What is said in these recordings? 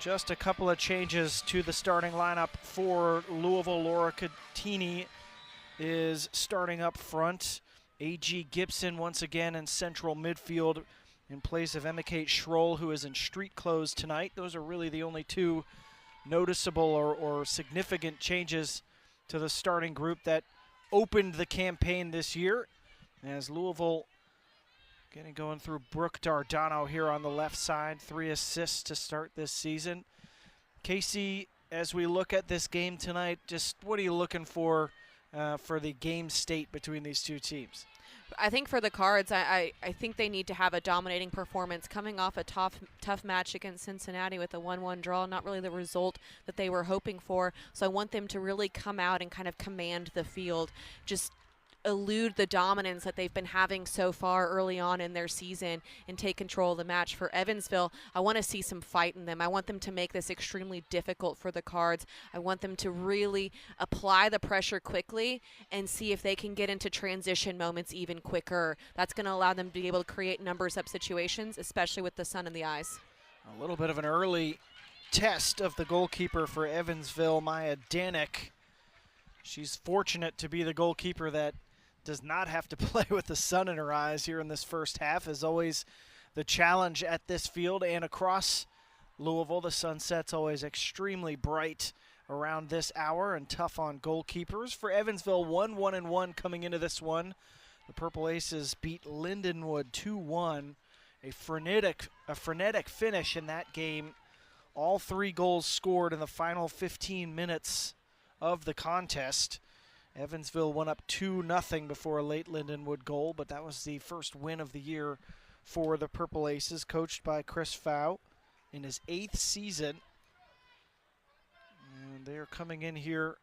Just a couple of changes to the starting lineup for Louisville. Laura Catini is starting up front. A.G. Gibson once again in central midfield in place of Emma Kate Schroll, who is in street clothes tonight. Those are really the only two noticeable or significant changes to the starting group that opened the campaign this year. As Louisville getting going through Brooke Dardano here on the left side, 3 assists to start this season. Casey, as we look at this game tonight, just what are you looking for the game state between these two teams? I think for the Cards, I think they need to have a dominating performance coming off a tough match against Cincinnati with a 1-1 draw, not really the result that they were hoping for. So I want them to really come out and kind of command the field, just elude the dominance that they've been having so far early on in their season and take control of the match. For Evansville, I want to see some fight in them. I want them to make this extremely difficult for the Cards. I want them to really apply the pressure quickly and see if they can get into transition moments even quicker. That's going to allow them to be able to create numbers up situations, especially with the sun in the eyes. A little bit of an early test of the goalkeeper for Evansville, Maya Danek. She's fortunate to be the goalkeeper that does not have to play with the sun in her eyes here in this first half. As always, the challenge at this field and across Louisville, the sunset's always extremely bright around this hour and tough on goalkeepers. For Evansville, 1-1-1 coming into this one. The Purple Aces beat Lindenwood 2-1. A frenetic finish in that game. All 3 goals scored in the final 15 minutes of the contest. Evansville went up 2-0 before a late Lindenwood goal, but that was the first win of the year for the Purple Aces, coached by Chris Fau in his 8th season. And they're coming in here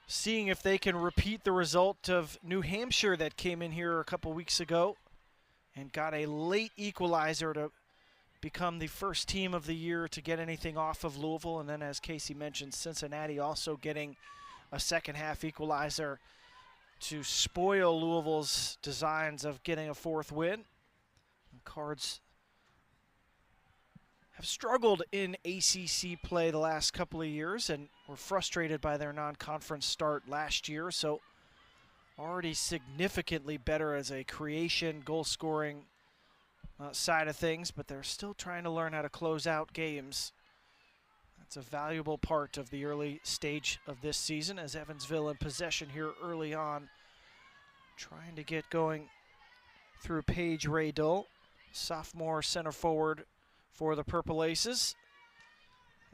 seeing if they can repeat the result of New Hampshire that came in here a couple weeks ago and got a late equalizer to become the first team of the year to get anything off of Louisville. And then, as Casey mentioned, Cincinnati also getting a second-half equalizer to spoil Louisville's designs of getting a 4th win. The Cards have struggled in ACC play the last couple of years and were frustrated by their non-conference start last year, so already significantly better as a creation, goal-scoring side of things, but they're still trying to learn how to close out games. It's a valuable part of the early stage of this season, as Evansville in possession here early on, trying to get going through Paige Raydull, sophomore center forward for the Purple Aces.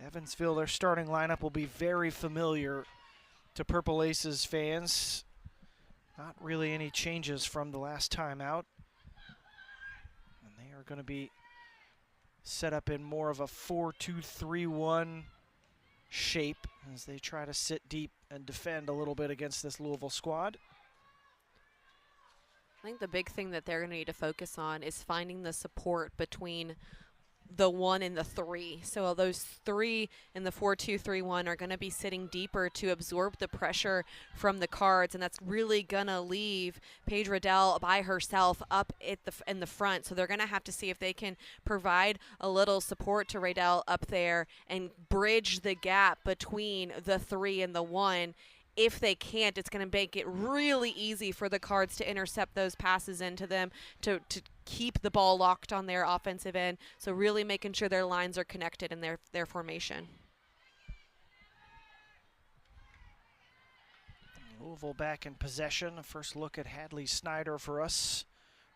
Evansville, their starting lineup will be very familiar to Purple Aces fans. Not really any changes from the last time out. And they are going to be set up in more of a 4-2-3-1 shape as they try to sit deep and defend a little bit against this Louisville squad. I think the big thing that they're going to need to focus on is finding the support between the 1 and the 3. So those 3 in the 4-2-3-1 are going to be sitting deeper to absorb the pressure from the Cards, and that's really going to leave Paige Raydull by herself up in the front. So they're going to have to see if they can provide a little support to Raydull up there and bridge the gap between the 3 and the 1. If they can't, it's going to make it really easy for the Cards to intercept those passes into them, to keep the ball locked on their offensive end. So really making sure their lines are connected in their formation. Louisville back in possession. A first look at Hadley Snyder for us,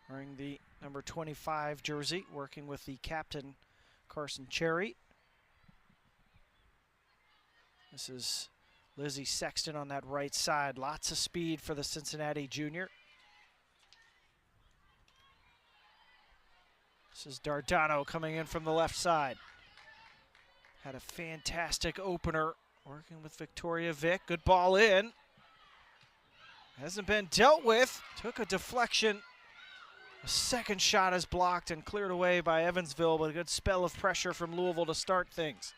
wearing the number 25 jersey, working with the captain, Carson Cherry. This is Lizzie Sexton on that right side. Lots of speed for the Cincinnati junior. This is Dardano coming in from the left side. Had a fantastic opener working with Victoria Vick. Good ball in. Hasn't been dealt with. Took a deflection. A second shot is blocked and cleared away by Evansville, but a good spell of pressure from Louisville to start things.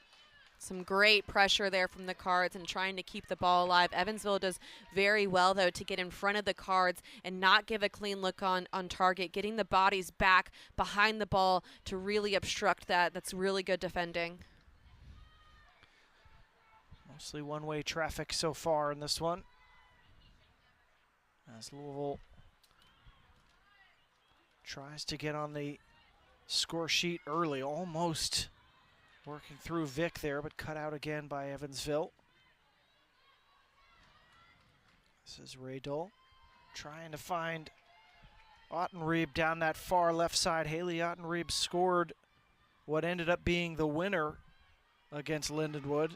Some great pressure there from the Cards and trying to keep the ball alive. Evansville does very well, though, to get in front of the Cards and not give a clean look on target, getting the bodies back behind the ball to really obstruct that. That's really good defending. Mostly one-way traffic so far in this one, as Louisville tries to get on the score sheet early, almost working through Vick there, but cut out again by Evansville. This is Ray Dole trying to find Ottenreeb down that far left side. Haley Ottenreeb scored what ended up being the winner against Lindenwood.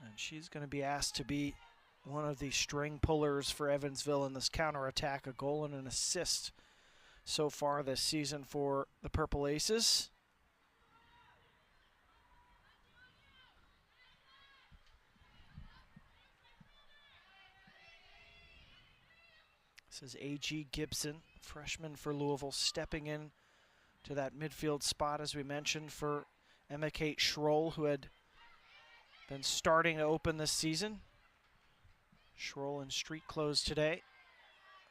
And she's going to be asked to be one of the string pullers for Evansville in this counterattack. A goal and an assist so far this season for the Purple Aces. This is A.G. Gibson, freshman for Louisville, stepping in to that midfield spot, as we mentioned, for Emma Kate Schroll, who had been starting to open this season. Schroll in street clothes today.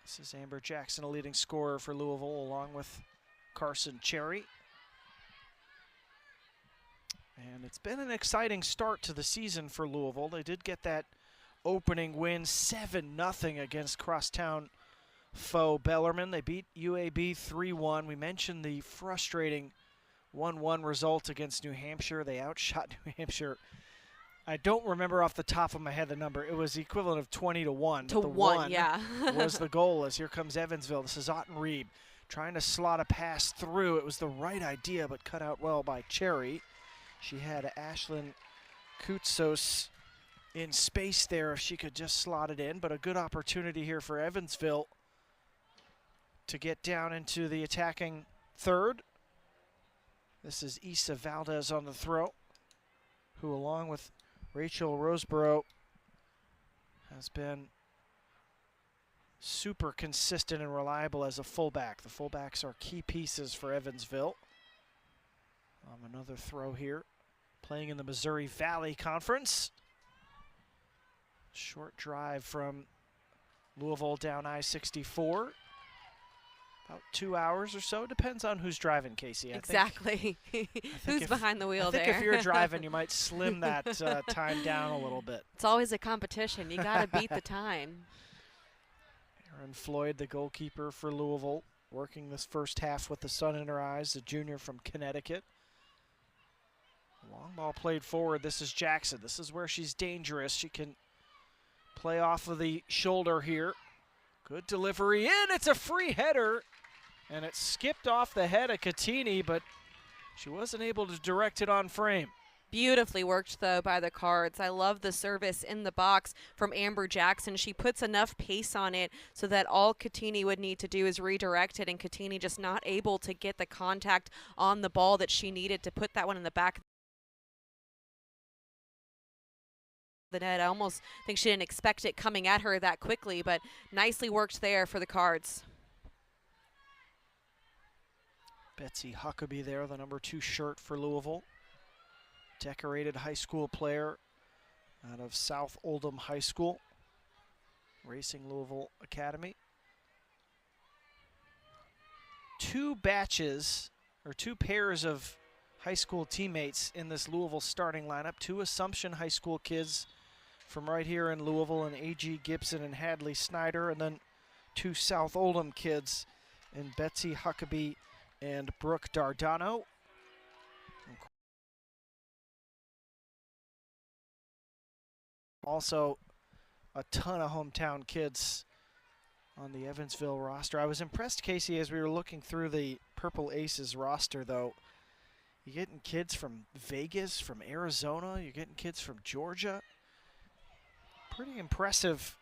This is Amber Jackson, a leading scorer for Louisville, along with Carson Cherry. And it's been an exciting start to the season for Louisville. They did get that opening win, 7-0 against crosstown foe Bellarmine. They beat UAB 3-1. We mentioned the frustrating 1-1 result against New Hampshire. They outshot New Hampshire. I don't remember off the top of my head the number. It was the equivalent of 20-1. To one, yeah. was the goal, as here comes Evansville. This is Ottenreeb trying to slot a pass through. It was the right idea, but cut out well by Cherry. She had Ashlyn Koutsos in space there if she could just slot it in, but a good opportunity here for Evansville to get down into the attacking third. This is Issa Valdez on the throw, who along with Rachel Roseborough has been super consistent and reliable as a fullback. The fullbacks are key pieces for Evansville. Another throw here, playing in the Missouri Valley Conference. Short drive from Louisville down I-64. About 2 hours or so. Depends on who's driving, Casey. Exactly. Who's behind the wheel there? I think if you're driving, you might slim that time down a little bit. It's always a competition. You got to beat the time. Erin Floyd, the goalkeeper for Louisville, working this first half with the sun in her eyes, a junior from Connecticut. Long ball played forward. This is Jackson. This is where she's dangerous. She can play off of the shoulder here. Good delivery in. It's a free header, and it skipped off the head of Catini, but she wasn't able to direct it on frame. Beautifully worked, though, by the Cards. I love the service in the box from Amber Jackson. She puts enough pace on it so that all Catini would need to do is redirect it, and Catini just not able to get the contact on the ball that she needed to put that one in the back of the net. I almost think she didn't expect it coming at her that quickly, but nicely worked there for the Cards. Betsy Huckabee there, the number 2 shirt for Louisville. Decorated high school player out of South Oldham High School, Racing Louisville Academy. 2 batches, or 2 pairs of high school teammates in this Louisville starting lineup. 2 Assumption High School kids from right here in Louisville, and A.G. Gibson and Hadley Snyder, and then 2 South Oldham kids in Betsy Huckabee and Brooke Dardano. Also, a ton of hometown kids on the Evansville roster. I was impressed, Casey, as we were looking through the Purple Aces roster, though. You're getting kids from Vegas, from Arizona. You're getting kids from Georgia. Pretty impressive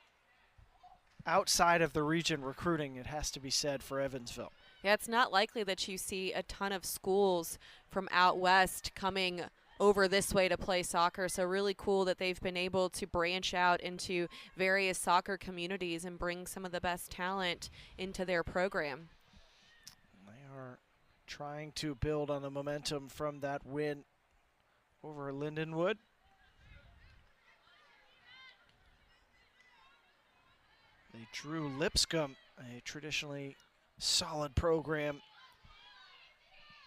outside of the region recruiting, it has to be said, for Evansville. Yeah, it's not likely that you see a ton of schools from out west coming over this way to play soccer, so really cool that they've been able to branch out into various soccer communities and bring some of the best talent into their program. They are trying to build on the momentum from that win over Lindenwood. They drew Lipscomb, a traditionally solid program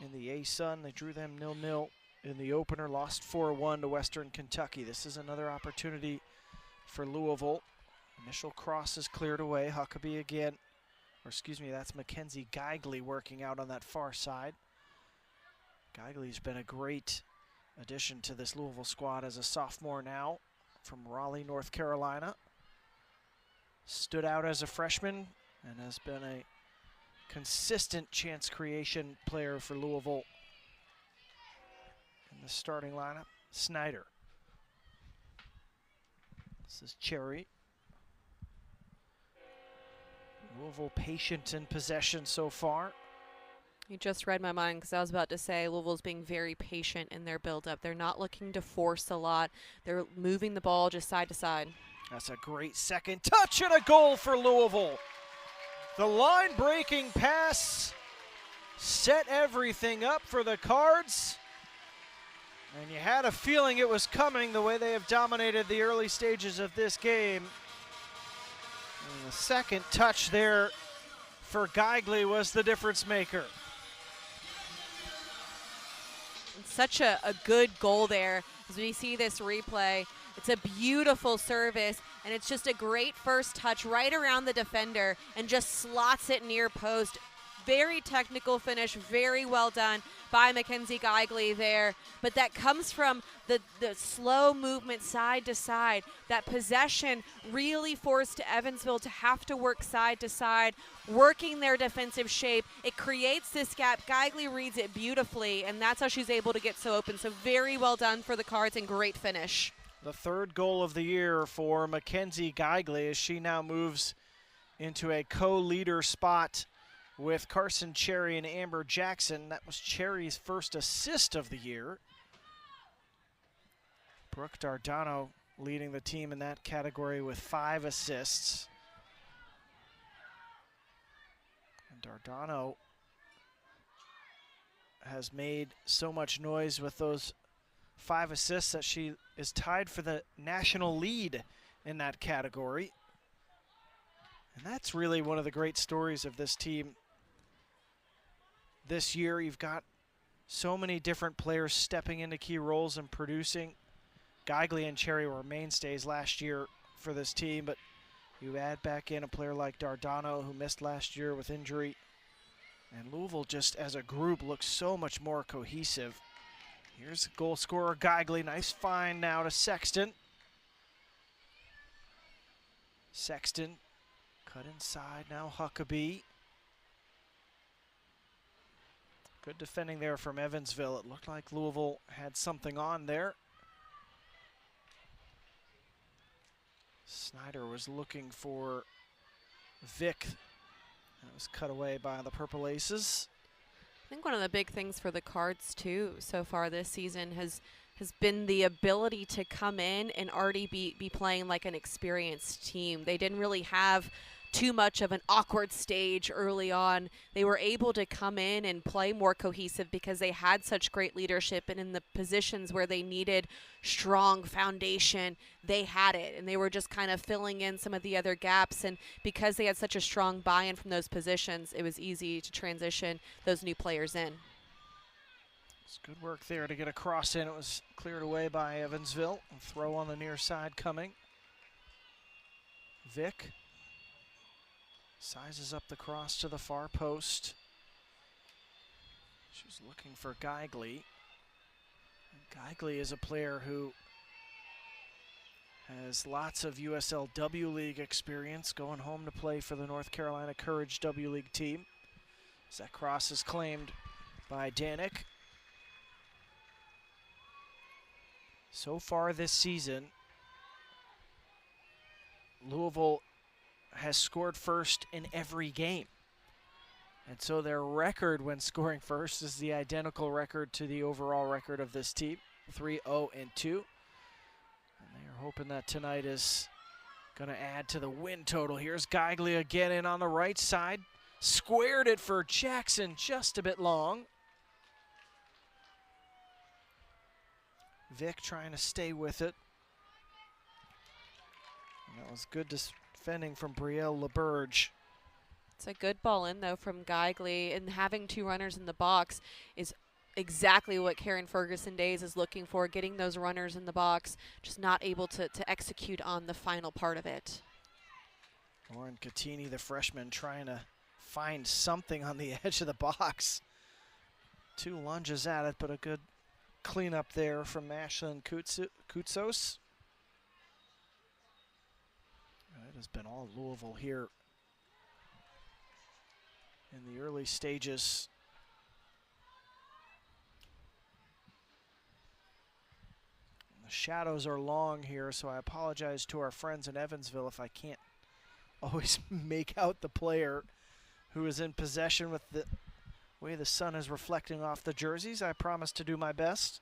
in the A-Sun. They drew them 0-0 in the opener, lost 4-1 to Western Kentucky. This is another opportunity for Louisville. Initial cross is cleared away. Huckabee again, or excuse me, that's Mackenzie Geigley working out on that far side. Geigley's been a great addition to this Louisville squad as a sophomore now from Raleigh, North Carolina. Stood out as a freshman and has been a consistent chance creation player for Louisville in the starting lineup. Snyder. This is Cherry. Louisville patient in possession so far. You just read my mind because I was about to say Louisville's being very patient in their build-up. They're not looking to force a lot. They're moving the ball just side to side. That's a great second touch and a goal for Louisville. The line-breaking pass set everything up for the Cards. And you had a feeling it was coming the way they have dominated the early stages of this game. And the second touch there for Geigley was the difference maker. Such a good goal there as we see this replay. It's a beautiful service, and it's just a great first touch right around the defender and just slots it near post. Very technical finish, very well done by Mackenzie Geigley there. But that comes from the slow movement side to side. That possession really forced Evansville to have to work side to side, working their defensive shape. It creates this gap. Geigley reads it beautifully, and that's how she's able to get so open. So very well done for the Cards and great finish. The third goal of the year for Mackenzie Geigley as she now moves into a co-leader spot with Carson Cherry and Amber Jackson. That was Cherry's first assist of the year. Brooke Dardano leading the team in that category with 5 assists. And Dardano has made so much noise with those 5 assists that she is tied for the national lead in that category. And that's really one of the great stories of this team. This year, you've got so many different players stepping into key roles and producing. Geigley and Cherry were mainstays last year for this team, but you add back in a player like Dardano, who missed last year with injury. And Louisville, just as a group, looks so much more cohesive. Here's goal scorer Geigley. Nice find now to Sexton. Sexton cut inside, now Huckabee. Good defending there from Evansville. It looked like Louisville had something on there. Snyder was looking for Vick. That was cut away by the Purple Aces. I think one of the big things for the Cards, too, so far this season has been the ability to come in and already be playing like an experienced team. They didn't really have too much of an awkward stage early on. They were able to come in and play more cohesive because they had such great leadership, and in the positions where they needed strong foundation, they had it, and they were just kind of filling in some of the other gaps. And because they had such a strong buy-in from those positions, it was easy to transition those new players in. It's good work there to get a cross in. It was cleared away by Evansville. A throw on the near side coming. Vick sizes up the cross to the far post. She's looking for Geigley. And Geigley is a player who has lots of USL W League experience, going home to play for the North Carolina Courage W League team. As that cross is claimed by Danik. So far this season, Louisville has scored first in every game. And so their record when scoring first is the identical record to the overall record of this team, 3-0-2. And they're hoping that tonight is going to add to the win total. Here's Geigley again in on the right side. Squared it for Jackson, just a bit long. Vic trying to stay with it. And that was good defending from Brielle LaBerge. It's a good ball in, though, from Geigley, and having two runners in the box is exactly what Karen Ferguson Days is looking for, getting those runners in the box, just not able to execute on the final part of it. Lauren Catini, the freshman, trying to find something on the edge of the box. Two lunges at it, but a good cleanup there from Ashlyn Koutsos. It has been all Louisville here in the early stages. The shadows are long here, so I apologize to our friends in Evansville if I can't always make out the player who is in possession with the way the sun is reflecting off the jerseys. I promise to do my best.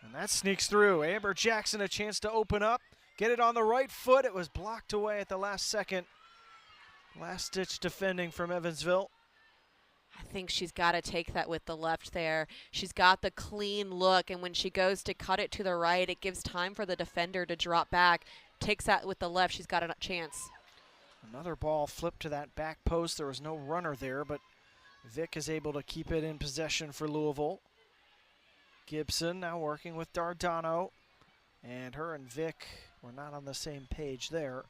And that sneaks through. Amber Jackson a chance to open up, get it on the right foot. It was blocked away at the last second. Last-ditch defending from Evansville. I think she's got to take that with the left there. She's got the clean look, and when she goes to cut it to the right, it gives time for the defender to drop back. Takes that with the left, she's got a chance. Another ball flipped to that back post. There was no runner there, but Vic is able to keep it in possession for Louisville. Gibson now working with Dardano, and her and Vic were not on the same page there.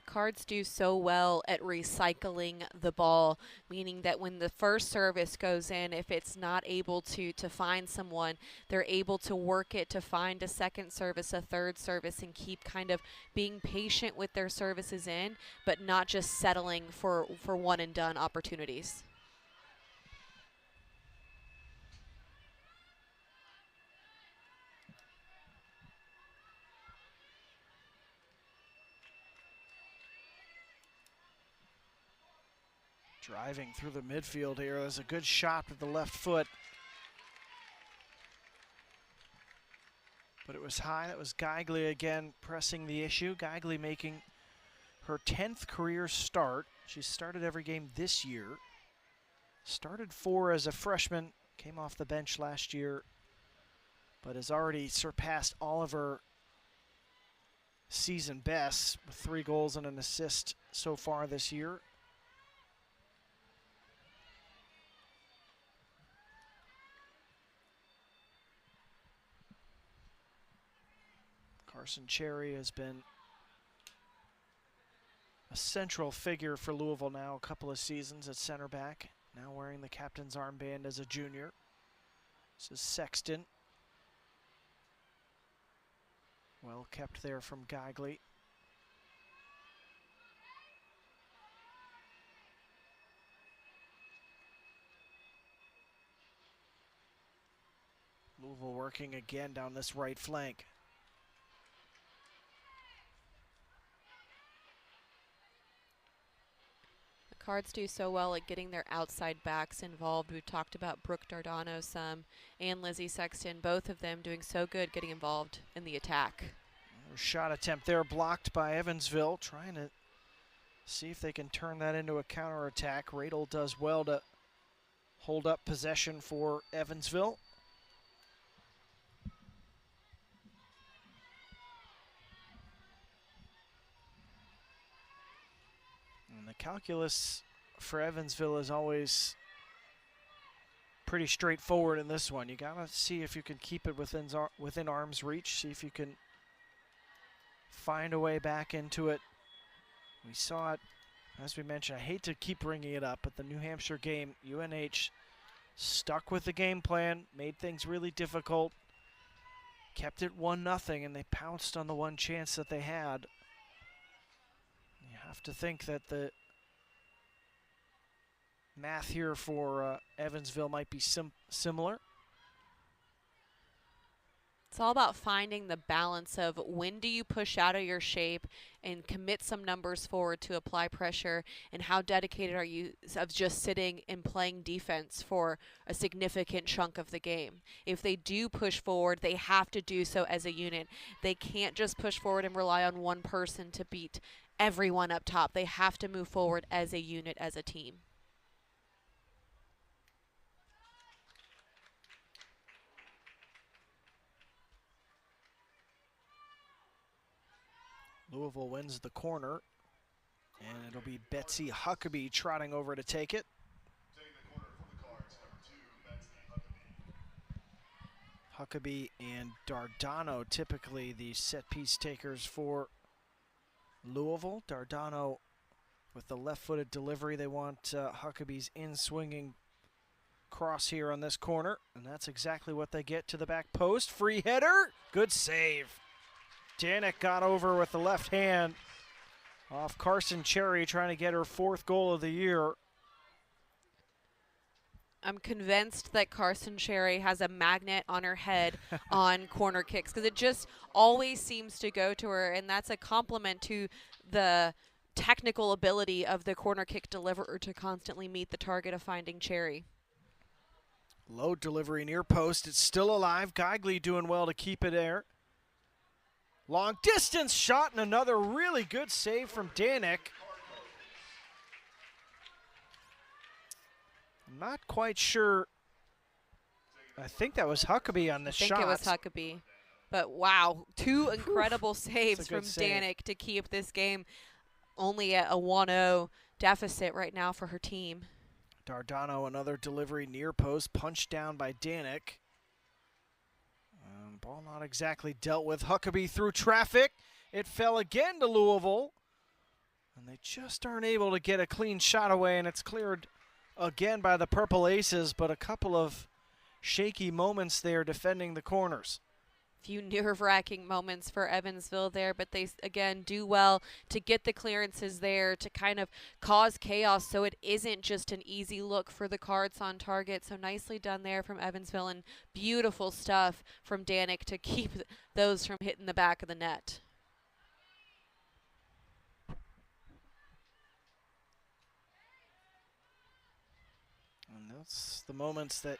Cards do so well at recycling the ball, meaning that when the first service goes in, if it's not able to find someone, they're able to work it to find a second service, a third service, and keep kind of being patient with their services in, but not just settling for one and done opportunities. Driving through the midfield here. There's a good shot with the left foot. But it was high. That was Geigley again pressing the issue. Geigley making her 10th career start. She started every game this year. Started 4 as a freshman. Came off the bench last year. But has already surpassed all of her season bests with 3 goals and an assist so far this year. Carson Cherry has been a central figure for Louisville now, a couple of seasons at center back. Now wearing the captain's armband as a junior. This is Sexton. Well kept there from Geigley. Louisville working again down this right flank. Cards do so well at getting their outside backs involved. We've talked about Brooke Dardano some and Lizzie Sexton, both of them doing so good getting involved in the attack. Another shot attempt there blocked by Evansville, trying to see if they can turn that into a counterattack. Radel does well to hold up possession for Evansville. And the calculus for Evansville is always pretty straightforward in this one. You gotta see if you can keep it within arm's reach, see if you can find a way back into it. We saw it, as we mentioned, I hate to keep bringing it up, but the New Hampshire game, UNH stuck with the game plan, made things really difficult, kept it 1-0, and they pounced on the one chance that they had. You have to think that the math here for Evansville might be similar. It's all about finding the balance of when do you push out of your shape and commit some numbers forward to apply pressure, and how dedicated are you of just sitting and playing defense for a significant chunk of the game. If they do push forward, they have to do so as a unit. They can't just push forward and rely on one person to beat everyone up top. They have to move forward as a unit, as a team. Louisville wins the corner, and it'll be Betsy Huckabee trotting over to take it. Huckabee and Dardano typically the set piece takers for Louisville. Dardano with the left-footed delivery. They want Huckabee's in-swinging cross here on this corner, and that's exactly what they get to the back post. Free header, good save. Danik got over with the left hand off Carson Cherry, trying to get her 4th goal of the year. I'm convinced that Carson Cherry has a magnet on her head on corner kicks, because it just always seems to go to her, and that's a compliment to the technical ability of the corner kick deliverer to constantly meet the target of finding Cherry. Low delivery near post. It's still alive. Geigley doing well to keep it there. Long distance shot and another really good save from Danik. I'm not quite sure. I think that was Huckabee on the shot. I think it was Huckabee. But wow, 2 incredible saves from Danik to keep this game only at a 1-0 deficit right now for her team. Dardano, another delivery near post, punched down by Danik. Ball not exactly dealt with. Huckabee through traffic. It fell again to Louisville. And they just aren't able to get a clean shot away, and it's cleared again by the Purple Aces, but a couple of shaky moments there defending the corners. Few nerve-wracking moments for Evansville there, but they again do well to get the clearances there to kind of cause chaos, so it isn't just an easy look for the Cards on target. So nicely done there from Evansville, and beautiful stuff from Danik to keep those from hitting the back of the net. And that's the moments that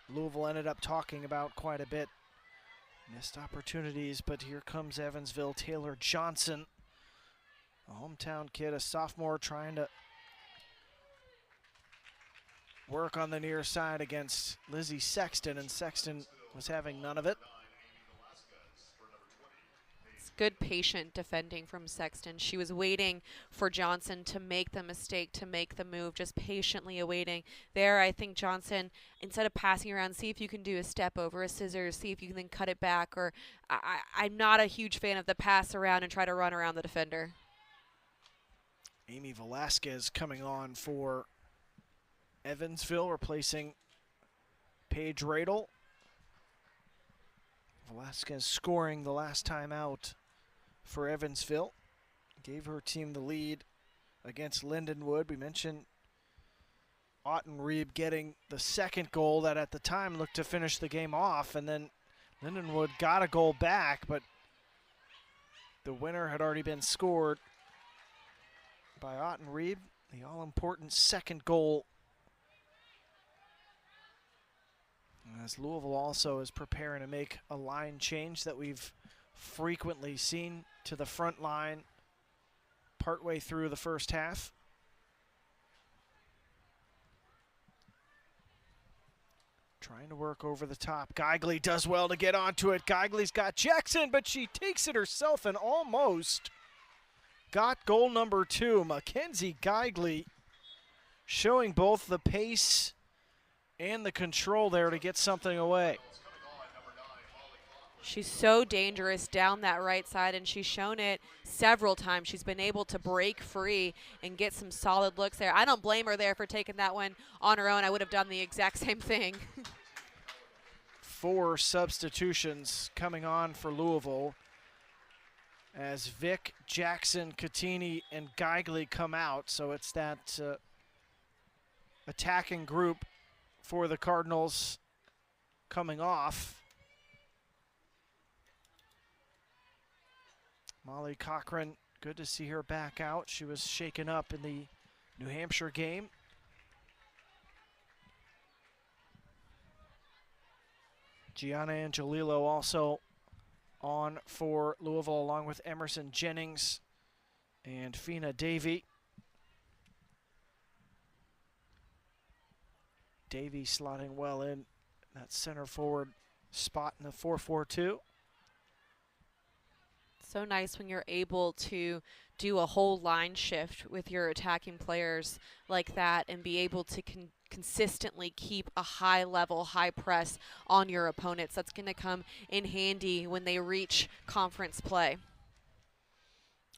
Louisville ended up talking about quite a bit. Missed opportunities, but here comes Evansville. Taylor Johnson, a hometown kid, a sophomore, trying to work on the near side against Lizzie Sexton, and Sexton was having none of it. It's good patient defending from Sexton. She was waiting for Johnson to make the mistake, to make the move, just patiently awaiting. There, I think Johnson, instead of passing around, see if you can do a step over, a scissors, see if you can then cut it back, or I'm not a huge fan of the pass around and try to run around the defender. Amy Velasquez coming on for Evansville, replacing Paige Radel. Velasquez scoring the last time out for Evansville. Gave her team the lead against Lindenwood. We mentioned Ottenreeb getting the 2nd goal that at the time looked to finish the game off, and then Lindenwood got a goal back, but the winner had already been scored by Ottenreeb, the all-important 2nd goal. As Louisville also is preparing to make a line change that we've frequently seen to the front line partway through the first half. Trying to work over the top. Geigley does well to get onto it. Geigley's got Jackson, but she takes it herself and almost got goal number 2. Mackenzie Geigley showing both the pace and the control there to get something away. She's so dangerous down that right side, and she's shown it several times. She's been able to break free and get some solid looks there. I don't blame her there for taking that one on her own. I would have done the exact same thing. 4 substitutions coming on for Louisville as Vick, Jackson, Catini, and Geigley come out. So it's that attacking group for the Cardinals coming off. Molly Cochran, good to see her back out. She was shaken up in the New Hampshire game. Gianna Angelillo also on for Louisville, along with Emerson Jennings and Fina Davey. Davey slotting well in that center forward spot in the 4-4-2. So nice when you're able to do a whole line shift with your attacking players like that and be able to consistently keep a high level, high press on your opponents. That's going to come in handy when they reach conference play.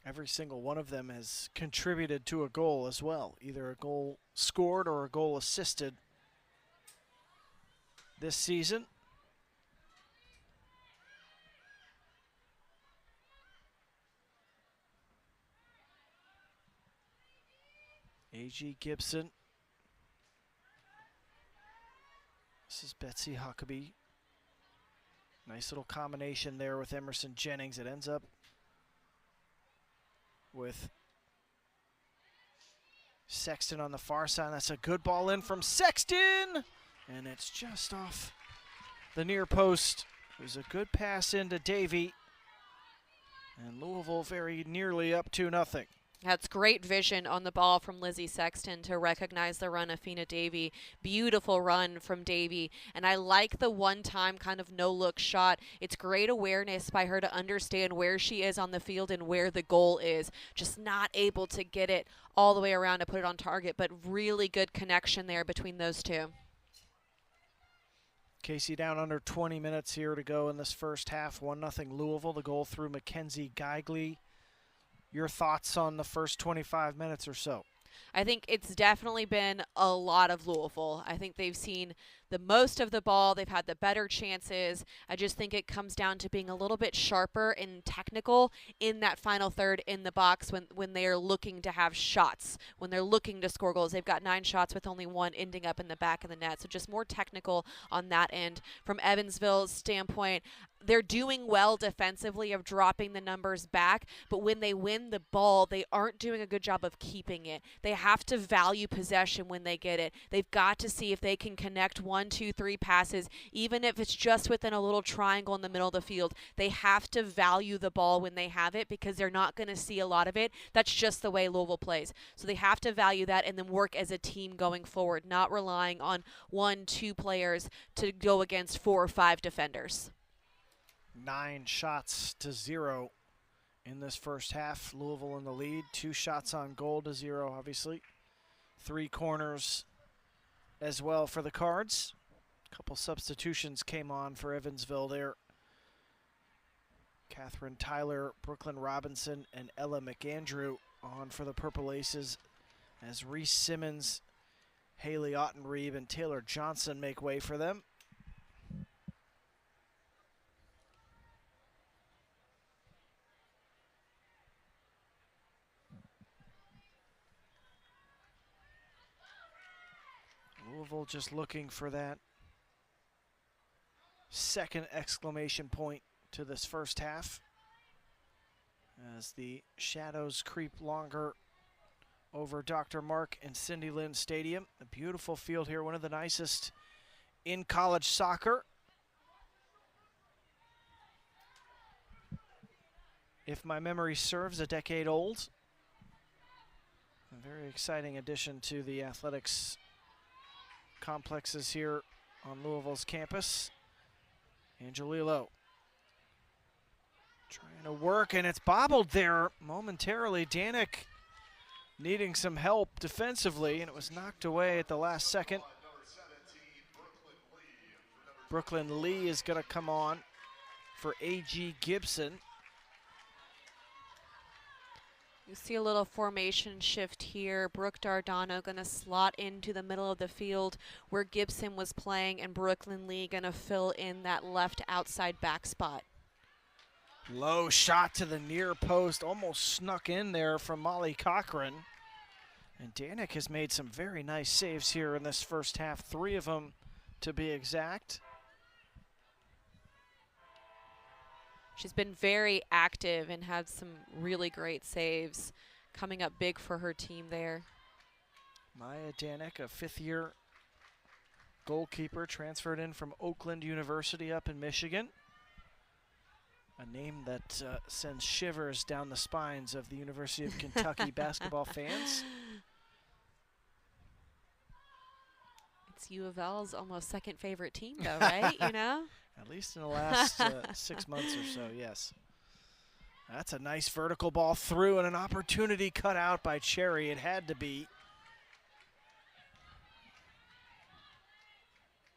Every single one of them has contributed to a goal as well, either a goal scored or a goal assisted this season. A.G. Gibson. This is Betsy Huckabee. Nice little combination there with Emerson Jennings. It ends up with Sexton on the far side. That's a good ball in from Sexton. And it's just off the near post. It was a good pass into Davey. And Louisville very nearly up 2-0. That's great vision on the ball from Lizzie Sexton to recognize the run of Fina Davey. Beautiful run from Davey. And I like the one-time kind of no-look shot. It's great awareness by her to understand where she is on the field and where the goal is. Just not able to get it all the way around to put it on target, but really good connection there between those two. Casey down under 20 minutes here to go in this first half. 1-0 Louisville. The goal through Mackenzie Geigley. Your thoughts on the first 25 minutes or so? I think it's definitely been a lot of Louisville. I think they've seen the most of the ball. They've had the better chances. I just think it comes down to being a little bit sharper and technical in that final third in the box when they are looking to have shots, when they're looking to score goals. They've got 9 shots with only 1 ending up in the back of the net. So just more technical on that end. From Evansville's standpoint, they're doing well defensively of dropping the numbers back, but when they win the ball, they aren't doing a good job of keeping it. They have to value possession when they get it. They've got to see if they can connect 1, 2, 3 passes, even if it's just within a little triangle in the middle of the field. They have to value the ball when they have it because they're not going to see a lot of it. That's just the way Louisville plays. So they have to value that and then work as a team going forward, not relying on 1, 2 players to go against 4 or 5 defenders. 9 shots to 0 in this first half. Louisville in the lead. 2 shots on goal to 0, obviously. 3 corners as well for the Cards. A couple substitutions came on for Evansville there. Catherine Tyler, Brooklyn Robinson, and Ella McAndrew on for the Purple Aces as Reese Simmons, Haley Ottenreeb, and Taylor Johnson make way for them. Louisville just looking for that second exclamation point to this first half as the shadows creep longer over Dr. Mark and Cindy Lynn Stadium. A beautiful field here, one of the nicest in college soccer. If my memory serves, a decade old. A very exciting addition to the athletics complexes here on Louisville's campus. Angelillo trying to work, and it's bobbled there momentarily. Danik needing some help defensively, and it was knocked away at the last second. Brooklyn Lee is going to come on for A.G. Gibson. You see a little formation shift here. Brooke Dardano going to slot into the middle of the field where Gibson was playing, and Brooklyn Lee going to fill in that left outside back spot. Low shot to the near post, almost snuck in there from Molly Cochran. And Danik has made some very nice saves here in this first half, 3 of them to be exact. She's been very active and had some really great saves, coming up big for her team there. Maya Danek, a fifth-year goalkeeper, transferred in from Oakland University up in Michigan. A name that sends shivers down the spines of the University of Kentucky basketball fans. It's U of L's almost second favorite team, though, right? You know? At least in the last 6 months or so, yes. That's a nice vertical ball through and an opportunity cut out by Cherry. It had to be.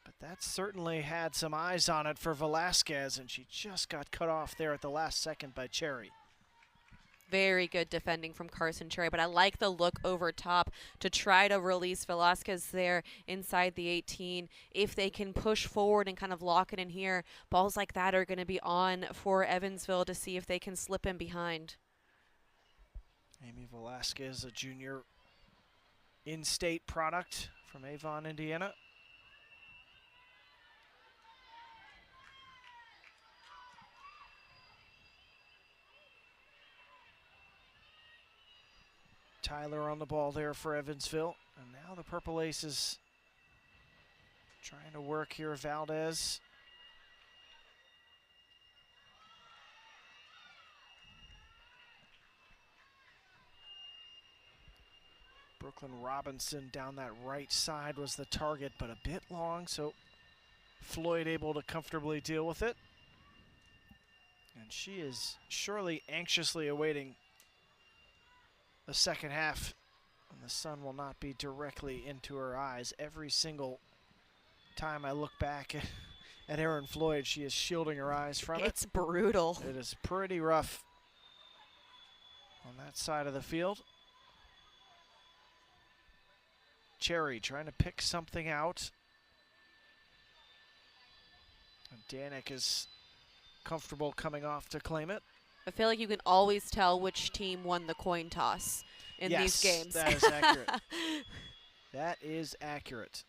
But that certainly had some eyes on it for Velasquez, and she just got cut off there at the last second by Cherry. Very good defending from Carson Cherry, but I like the look over top to try to release Velasquez there inside the 18. If they can push forward and kind of lock it in here, balls like that are going to be on for Evansville to see if they can slip in behind. Amy Velasquez, a junior in-state product from Avon, Indiana. Tyler on the ball there for Evansville. And now the Purple Aces trying to work here. Valdez. Brooklyn Robinson down that right side was the target, but a bit long, so Floyd able to comfortably deal with it. And she is surely anxiously awaiting the second half, and the sun will not be directly into her eyes. Every single time I look back at Erin Floyd, she is shielding her eyes from it. It's brutal. It is pretty rough on that side of the field. Cherry trying to pick something out. And Danek is comfortable coming off to claim it. I feel like you can always tell which team won the coin toss in these games. That is accurate. That is accurate.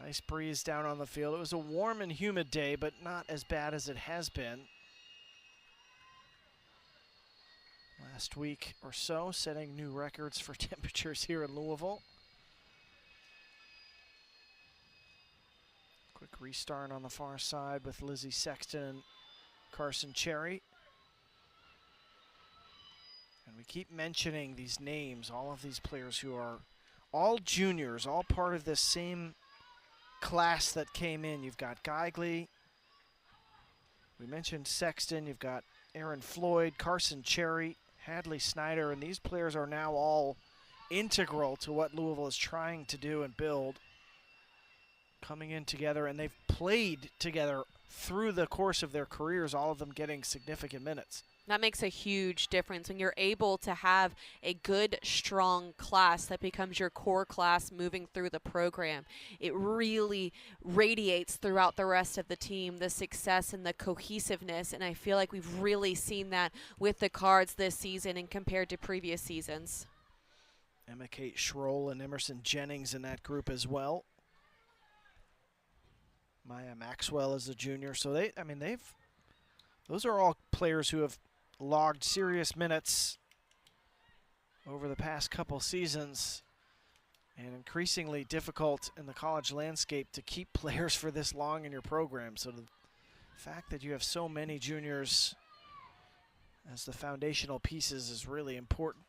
Nice breeze down on the field. It was a warm and humid day, but not as bad as it has been last week or so, setting new records for temperatures here in Louisville. Quick restart on the far side with Lizzie Sexton and Carson Cherry. And we keep mentioning these names, all of these players who are all juniors, all part of this same class that came in. You've got Geigley, we mentioned Sexton, you've got Erin Floyd, Carson Cherry, Hadley Snyder, and these players are now all integral to what Louisville is trying to do and build. Coming in together, and they've played together through the course of their careers, all of them getting significant minutes. That makes a huge difference when you're able to have a good, strong class that becomes your core class moving through the program. It really radiates throughout the rest of the team, the success and the cohesiveness, and I feel like we've really seen that with the Cards this season and compared to previous seasons. Emma Kate Schroll and Emerson Jennings in that group as well. Maya Maxwell is a junior, so those are all players who have logged serious minutes over the past couple seasons, and increasingly difficult in the college landscape to keep players for this long in your program. So the fact that you have so many juniors as the foundational pieces is really important.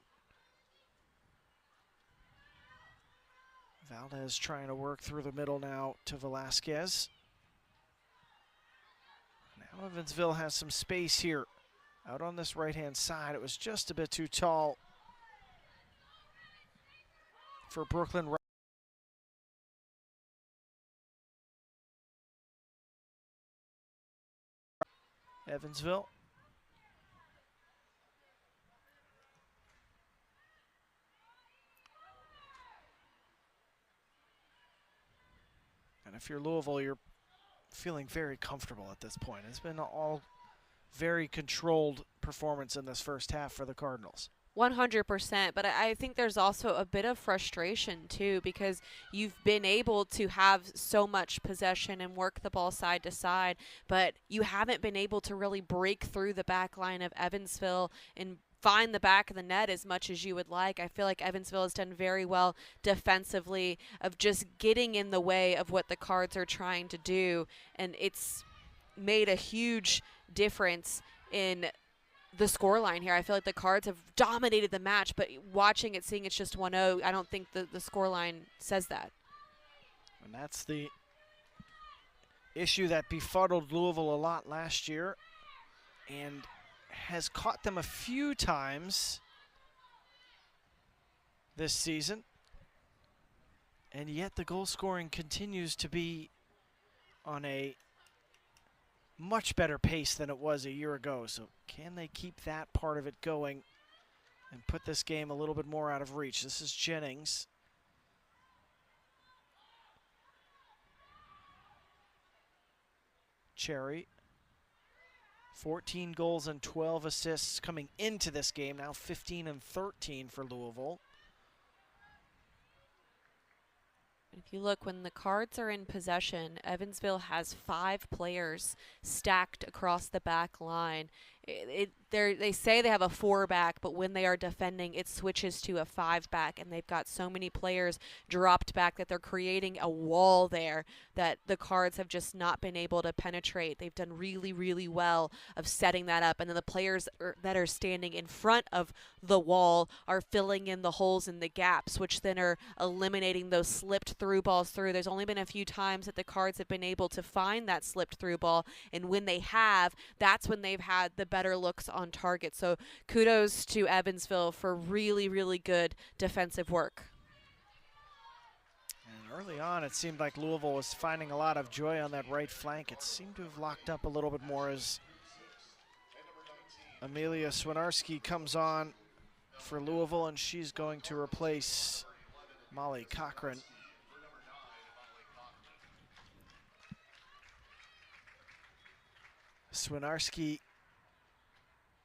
Valdez trying to work through the middle now to Velasquez. Now Evansville has some space here. Out on this right-hand side, it was just a bit too tall for Brooklyn. Evansville. And if you're Louisville, you're feeling very comfortable at this point. It's been all very controlled performance in this first half for the Cardinals. 100%, but I think there's also a bit of frustration too, because you've been able to have so much possession and work the ball side to side, but you haven't been able to really break through the back line of Evansville and find the back of the net as much as you would like. I feel like Evansville has done very well defensively of just getting in the way of what the Cards are trying to do, and it's made a huge difference in the scoreline here. I feel like the Cards have dominated the match, but watching it, seeing it's just 1-0, I don't think the scoreline says that. And that's the issue that befuddled Louisville a lot last year and has caught them a few times this season. And yet the goal scoring continues to be on a much better pace than it was a year ago. So can they keep that part of it going and put this game a little bit more out of reach? This is Jennings. Cherry. 14 goals and 12 assists coming into this game. Now 15 and 13 for Louisville. If you look, when the Cards are in possession, Evansville has 5 players stacked across the back line. They say they have a 4-back, but when they are defending, it switches to a 5-back, and they've got so many players dropped back that they're creating a wall there that the Cards have just not been able to penetrate. They've done really, really well of setting that up, and then the players that are standing in front of the wall are filling in the holes in the gaps, which then are eliminating those slipped through balls through. There's only been a few times that the Cards have been able to find that slipped through ball, and when they have, that's when they've had the better looks on target. So kudos to Evansville for really, really good defensive work. And early on, it seemed like Louisville was finding a lot of joy on that right flank. It seemed to have locked up a little bit more as Amelia Swinarski comes on for Louisville, and she's going to replace Molly Cochran. Swinarski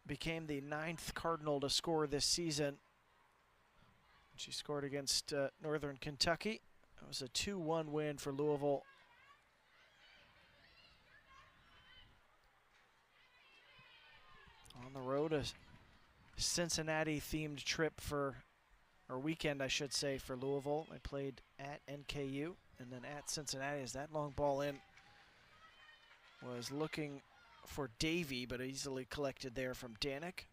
became the 9th Cardinal to score this season. She scored against Northern Kentucky. It was a 2-1 win for Louisville. On the road, a Cincinnati-themed trip or weekend, I should say, for Louisville. They played at NKU and then at Cincinnati as that long ball in was looking for Davey, but easily collected there from Danik.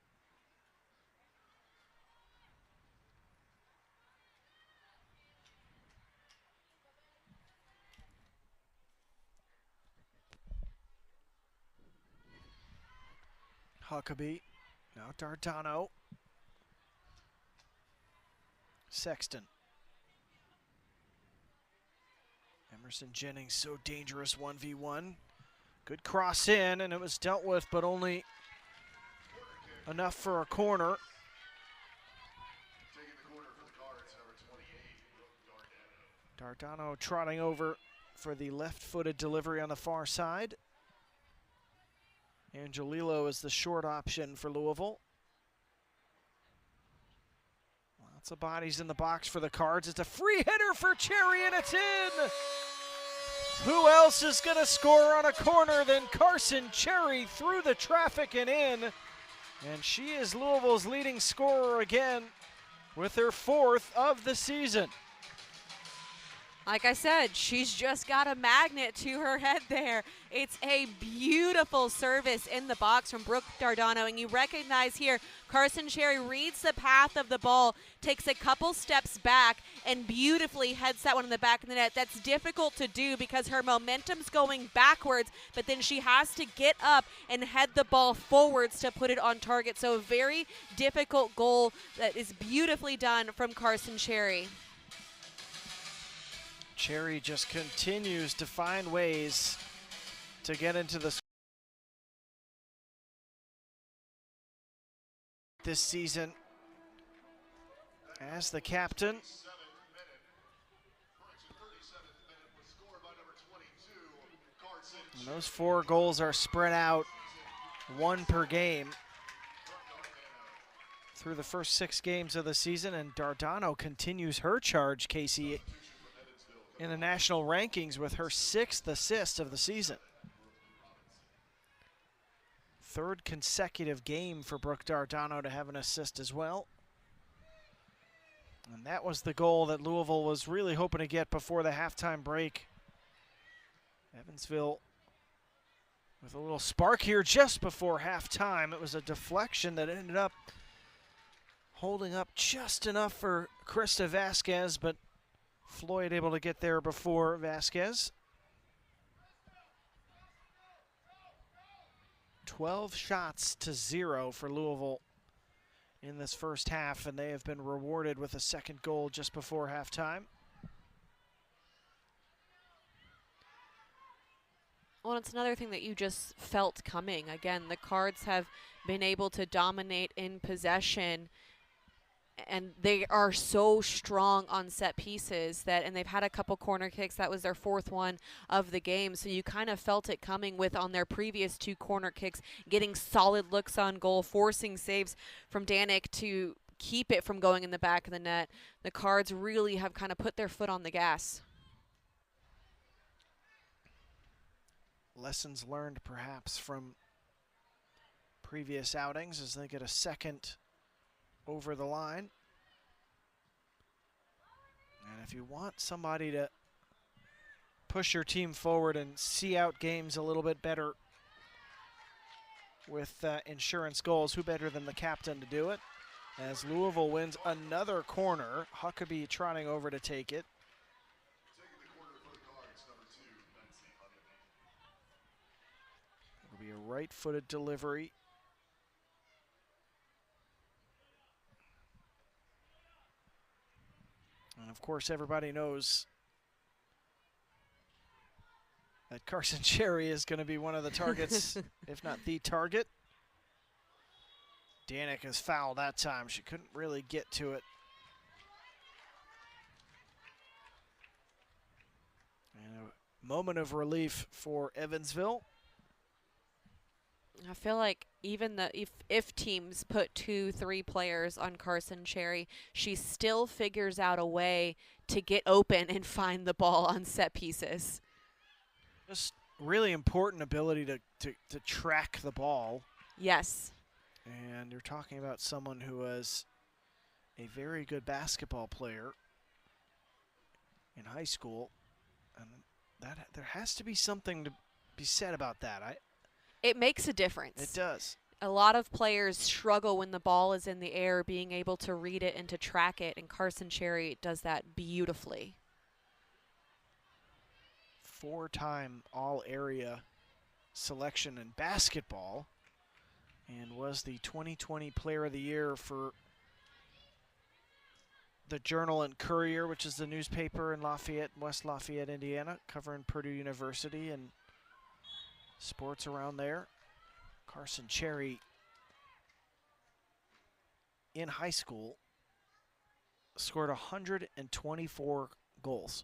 Huckabee, now Dardano. Sexton. Emerson Jennings, so dangerous 1v1. Good cross in, and it was dealt with, but only enough for a corner. Dardano trotting over for the left-footed delivery on the far side. Angelillo is the short option for Louisville. Lots of bodies in the box for the Cards. It's a free header for Cherry, and it's in! Who else is going to score on a corner than Carson Cherry through the traffic and in? And she is Louisville's leading scorer again with her 4th of the season. Like I said, she's just got a magnet to her head there. It's a beautiful service in the box from Brooke Dardano, and you recognize here Carson Cherry reads the path of the ball, takes a couple steps back, and beautifully heads that one in the back of the net. That's difficult to do because her momentum's going backwards, but then she has to get up and head the ball forwards to put it on target. So a very difficult goal that is beautifully done from Carson Cherry. Cherry just continues to find ways to get into the this season as the captain. And those 4 goals are spread out, 1 per game. through the first 6 games of the season, and Dardano continues her charge, Casey, in the national rankings with her 6th assist of the season. 3rd consecutive game for Brooke Dardano to have an assist as well. And that was the goal that Louisville was really hoping to get before the halftime break. Evansville with a little spark here just before halftime. It was a deflection that ended up holding up just enough for Krista Vasquez, but Floyd able to get there before Vasquez. 12 shots to 0 for Louisville in this first half, and they have been rewarded with a 2nd goal just before halftime. Well, it's another thing that you just felt coming. Again, the Cards have been able to dominate in possession, and they are so strong on set pieces and they've had a couple corner kicks. That was their 4th one of the game. So you kind of felt it coming with on their previous 2 corner kicks, getting solid looks on goal, forcing saves from Danik to keep it from going in the back of the net. The Cards really have kind of put their foot on the gas. Lessons learned perhaps from previous outings as they get a 2nd over the line. And if you want somebody to push your team forward and see out games a little bit better with insurance goals, who better than the captain to do it? As Louisville wins another corner, Huckabee trotting over to take it. It'll be a right-footed delivery. And of course, everybody knows that Carson Cherry is going to be one of the targets, if not the target. Danik is fouled that time. She couldn't really get to it. And a moment of relief for Evansville. I feel like even if teams put 2-3 players on Carson Cherry, she still figures out a way to get open and find the ball on set pieces. Just really important ability to track the ball. Yes. And you're talking about someone who was a very good basketball player in high school, and that there has to be something to be said about that. It makes a difference. It does. A lot of players struggle when the ball is in the air, being able to read it and to track it, and Carson Cherry does that beautifully. 4-time all-area selection in basketball and was the 2020 Player of the Year for the Journal and Courier, which is the newspaper in Lafayette, West Lafayette, Indiana, covering Purdue University and sports around there. Carson Cherry in high school scored 124 goals.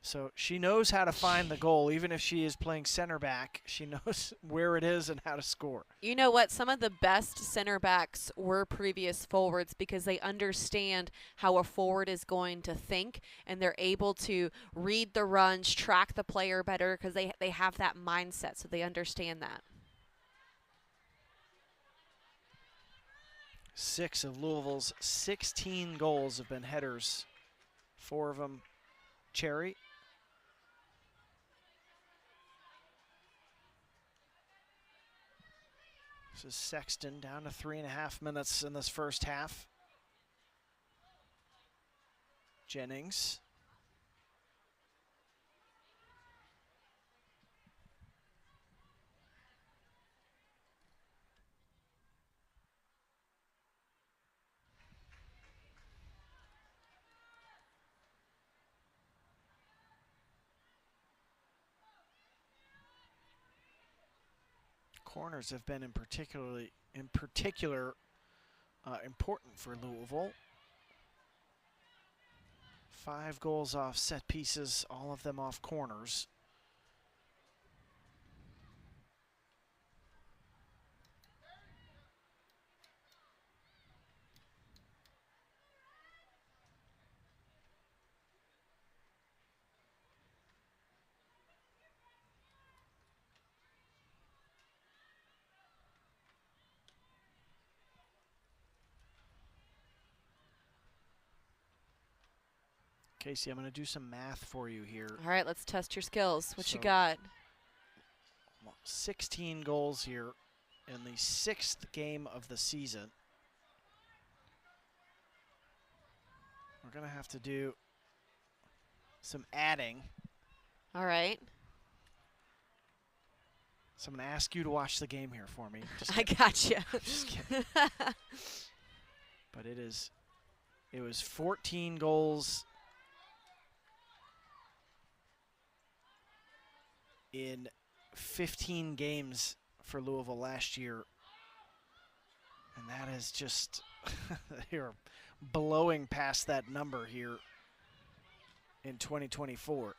So she knows how to find the goal. Even if she is playing center back, she knows where it is and how to score. You know what? Some of the best center backs were previous forwards because they understand how a forward is going to think, and they're able to read the runs, track the player better because they have that mindset, so they understand that. 6 of Louisville's 16 goals have been headers. 4 of them Cherry. This is Sexton down to 3.5 minutes in this first half. Jennings. Corners have been in particular important for Louisville. 5 goals off set pieces, all of them off corners. Casey, I'm going to do some math for you here. All right, let's test your skills. What you So, got? 16 goals here in the 6th game of the season. We're going to have to do some adding. All right. So I'm going to ask you to watch the game here for me. I got you. Just kidding. But it was 14 goals in 15 games for Louisville last year. And that is just, you're blowing past that number here in 2024.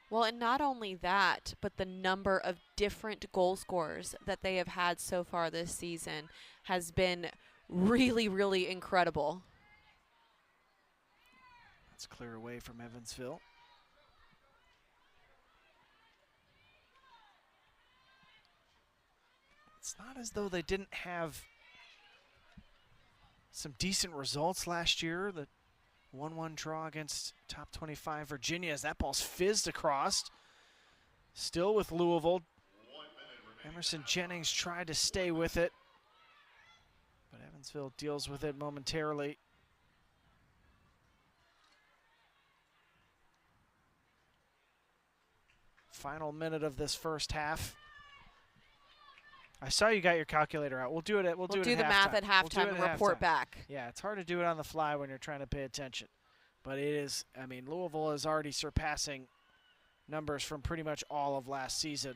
Well, and not only that, but the number of different goal scorers that they have had so far this season has been really, really incredible. Let's clear away from Evansville. It's not as though they didn't have some decent results last year. The 1-1 draw against top 25 Virginia as that ball's fizzed across. Still with Louisville. Emerson Jennings tried to stay with it, but Evansville deals with it momentarily. Final minute of this first half. I saw you got your calculator out. We'll do it. We'll do the math at halftime and report back. Yeah, it's hard to do it on the fly when you're trying to pay attention. But it is, I mean, Louisville is already surpassing numbers from pretty much all of last season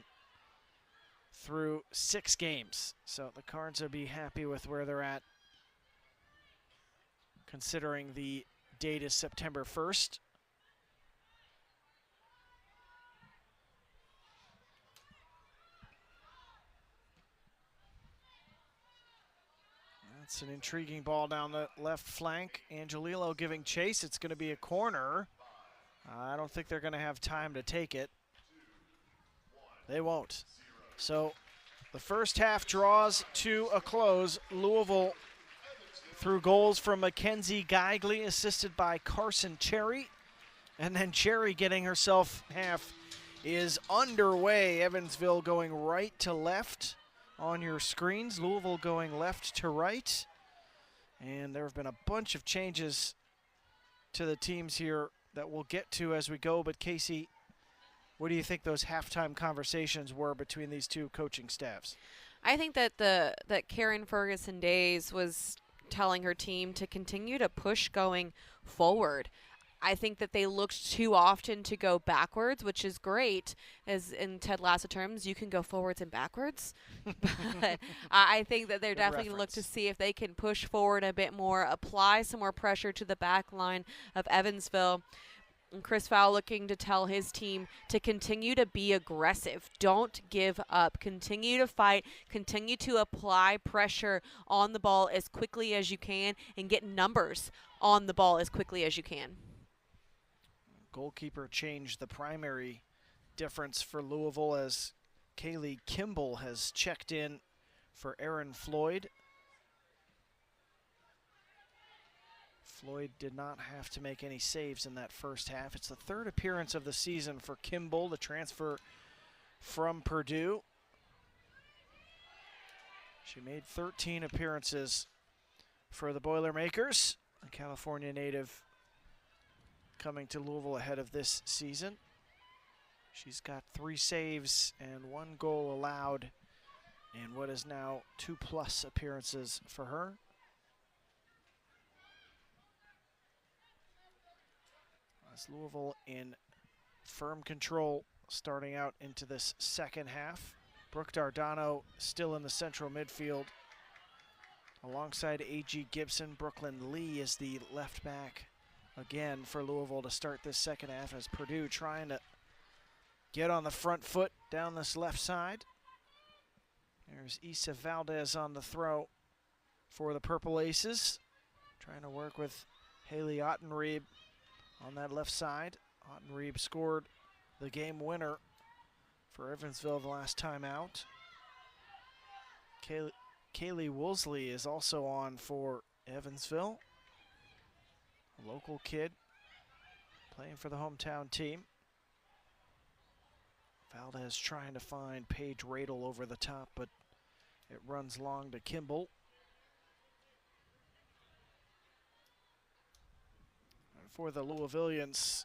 through 6 games. So the Cards will be happy with where they're at, considering the date is September 1st. That's an intriguing ball down the left flank. Angelillo giving chase. It's going to be a corner. I don't think they're going to have time to take it. They won't. So the first half draws to a close. Louisville through goals from Mackenzie Geigley, assisted by Carson Cherry. And then Cherry getting herself half is underway. Evansville going right to left on your screens. Louisville going left to right. And there have been a bunch of changes to the teams here that we'll get to as we go. But Casey, what do you think those halftime conversations were between these two coaching staffs? I think that that Karen Ferguson Days was telling her team to continue to push going forward. I think that they looked too often to go backwards, which is great. As in Ted Lasso terms, you can go forwards and backwards. But I think that they're definitely going to look to see if they can push forward a bit more, apply some more pressure to the back line of Evansville. And Chris Fowl looking to tell his team to continue to be aggressive. Don't give up. Continue to fight. Continue to apply pressure on the ball as quickly as you can and get numbers on the ball as quickly as you can. Goalkeeper changed the primary difference for Louisville as Kaylee Kimball has checked in for Aaron Floyd. Floyd did not have to make any saves in that first half. It's the 3rd appearance of the season for Kimball, the transfer from Purdue. She made 13 appearances for the Boilermakers, a California native coming to Louisville ahead of this season. She's got 3 saves and 1 goal allowed in what is now 2+ appearances for her. As Louisville in firm control starting out into this second half. Brooke Dardano still in the central midfield alongside A.G. Gibson. Brooklyn Lee is the left back again for Louisville to start this second half as Purdue trying to get on the front foot down this left side. There's Issa Valdez on the throw for the Purple Aces, trying to work with Haley Ottenreeb on that left side. Ottenreeb scored the game winner for Evansville the last time out. Kaylee Woolsey is also on for Evansville. a local kid playing for the hometown team. Valdez trying to find Paige Radel over the top, but it runs long to Kimball. And for the Louisvillians,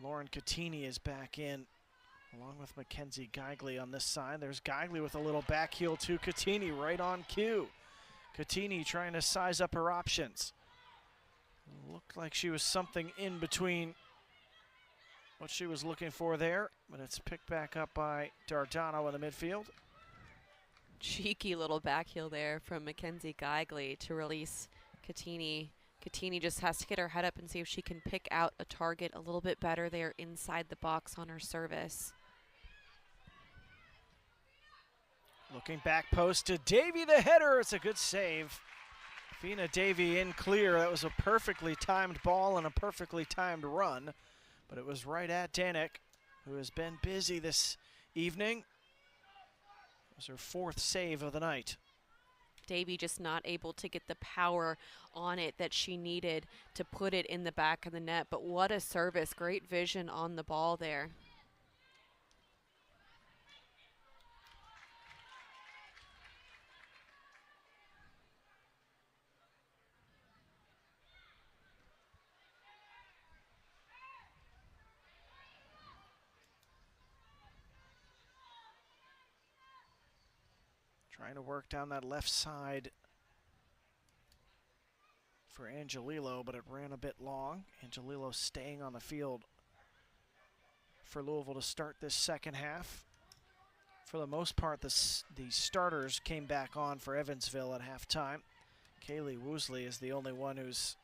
Lauren Catini is back in, along with Mackenzie Geigley on this side. There's Geigley with a little back heel to Catini, right on cue. Catini trying to size up her options. Looked like she was something in between what she was looking for there, but it's picked back up by Dardano in the midfield. Cheeky little back heel there from Mackenzie Geigley to release Catini. Catini just has to get her head up and see if she can pick out a target a little bit better there inside the box on her service. Looking back post to Davy, the header. It's a good save. Fina Davy in clear. That was a perfectly timed ball and a perfectly timed run, but it was right at Danik, who has been busy this evening. It was her 4th save of the night. Davy just not able to get the power on it that she needed to put it in the back of the net, but what a service. Great vision on the ball there. Trying to work down that left side for Angelillo, but it ran a bit long. Angelillo staying on the field for Louisville to start this second half. For the most part, the starters came back on for Evansville at halftime. Kaylee Woosley is the only one who's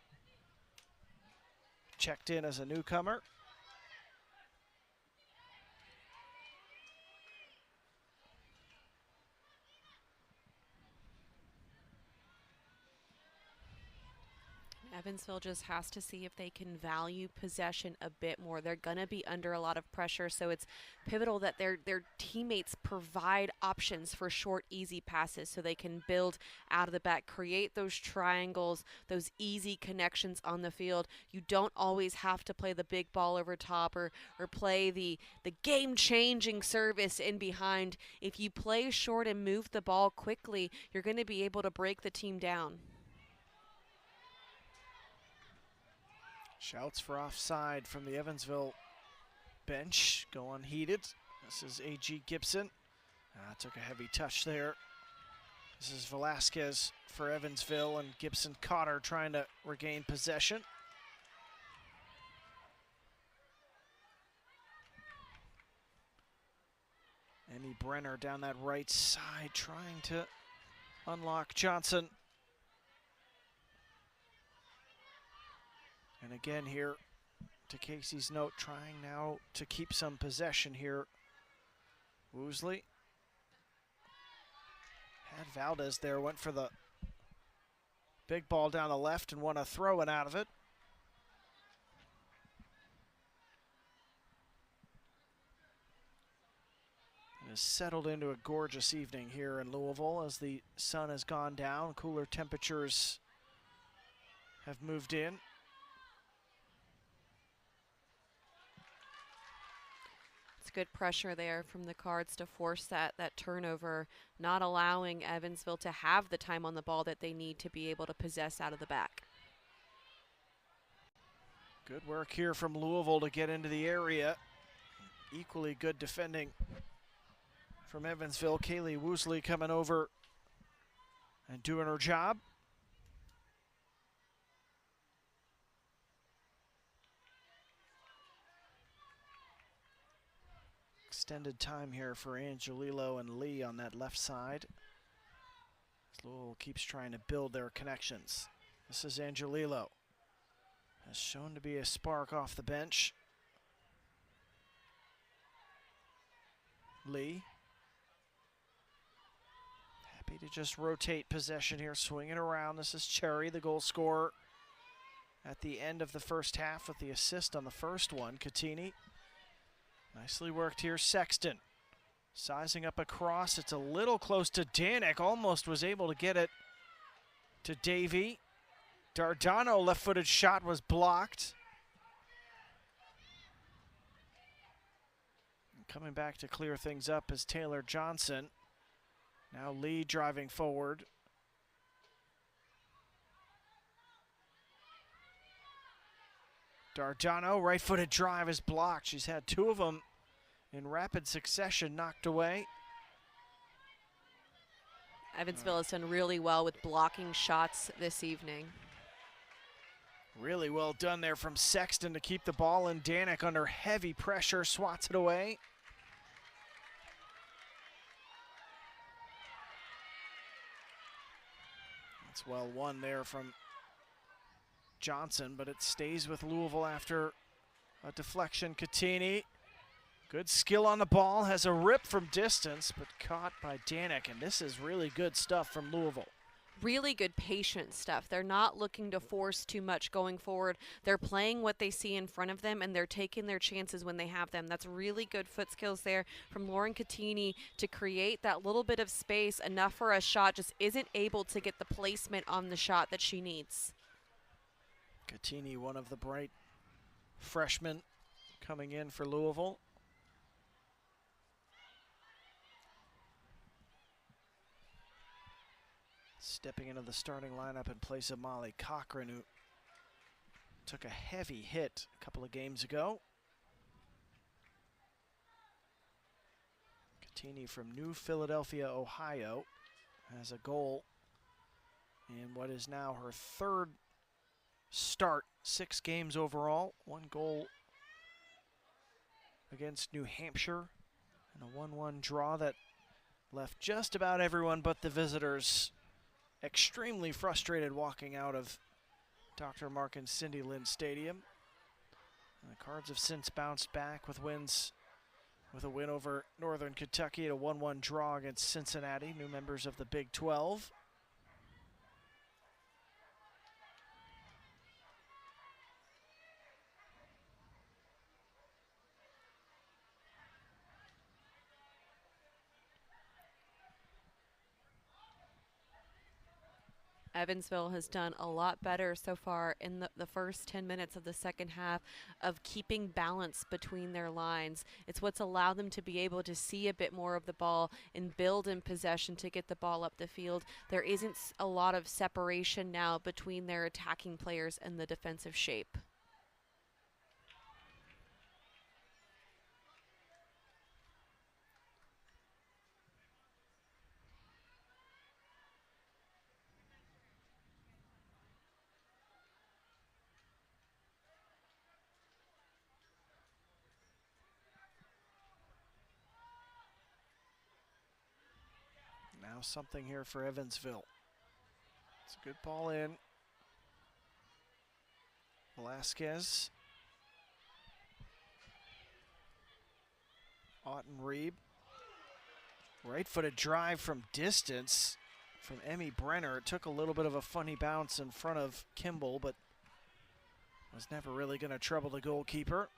checked in as a newcomer. Evansville just has to see if they can value possession a bit more. They're going to be under a lot of pressure, so it's pivotal that their teammates provide options for short, easy passes so they can build out of the back, create those triangles, those easy connections on the field. You don't always have to play the big ball over top or play the game-changing service in behind. If you play short and move the ball quickly, you're going to be able to break the team down. Shouts for offside from the Evansville bench go unheeded. This is A.G. Gibson. Took a heavy touch there. This is Velasquez for Evansville, and Gibson caught her trying to regain possession. Emmy Brenner down that right side trying to unlock Johnson. And again here, to Casey's note, trying now to keep some possession here. Woosley had Valdez there, went for the big ball down the left and won a throw-in out of it. It has settled into a gorgeous evening here in Louisville as the sun has gone down. Cooler temperatures have moved in. Good pressure there from the Cards to force that turnover, not allowing Evansville to have the time on the ball that they need to be able to possess out of the back. Good work here from Louisville to get into the area. Equally good defending from Evansville. Kaylee Woosley coming over and doing her job. Extended time here for Angelillo and Lee on that left side. Louisville keeps trying to build their connections. This is Angelillo. Has shown to be a spark off the bench. Lee. Happy to just rotate possession here, swing it around. This is Cherry, the goal scorer at the end of the first half with the assist on the first one. Catini. Nicely worked here, Sexton. Sizing up across, it's a little close to Danik. Almost was able to get it to Davy. Dardano left-footed shot was blocked. Coming back to clear things up is Taylor Johnson. Now Lee driving forward. Dardano, right-footed drive is blocked. She's had two of them in rapid succession knocked away. Evansville has done really well with blocking shots this evening. Really well done there from Sexton to keep the ball in. Danek under heavy pressure, swats it away. That's well won there from Johnson, but it stays with Louisville after a deflection. Catini, good skill on the ball, has a rip from distance, but caught by Danek, and this is really good stuff from Louisville. Really good patient stuff. They're not looking to force too much going forward. They're playing what they see in front of them, and they're taking their chances when they have them. That's really good foot skills there from Lauren Catini to create that little bit of space, enough for a shot, just isn't able to get the placement on the shot that she needs. Catini, one of the bright freshmen coming in for Louisville. Stepping into the starting lineup in place of Molly Cochran, who took a heavy hit a couple of games ago. Catini from New Philadelphia, Ohio, has a goal in what is now her third start, 6 games overall, 1 goal against New Hampshire, and a 1-1 draw that left just about everyone but the visitors extremely frustrated walking out of Dr. Mark and Cindy Lynn Stadium. And the Cards have since bounced back with wins, with a win over Northern Kentucky and a 1-1 draw against Cincinnati, new members of the Big 12. Evansville has done a lot better so far in the first 10 minutes of the second half of keeping balance between their lines. It's what's allowed them to be able to see a bit more of the ball and build in possession to get the ball up the field. There isn't a lot of separation now between their attacking players and the defensive shape. Now something here for Evansville. It's a good ball in. Velasquez. Otton-Reeb. Right-footed drive from distance from Emmy Brenner. It took a little bit of a funny bounce in front of Kimball, but was never really going to trouble the goalkeeper.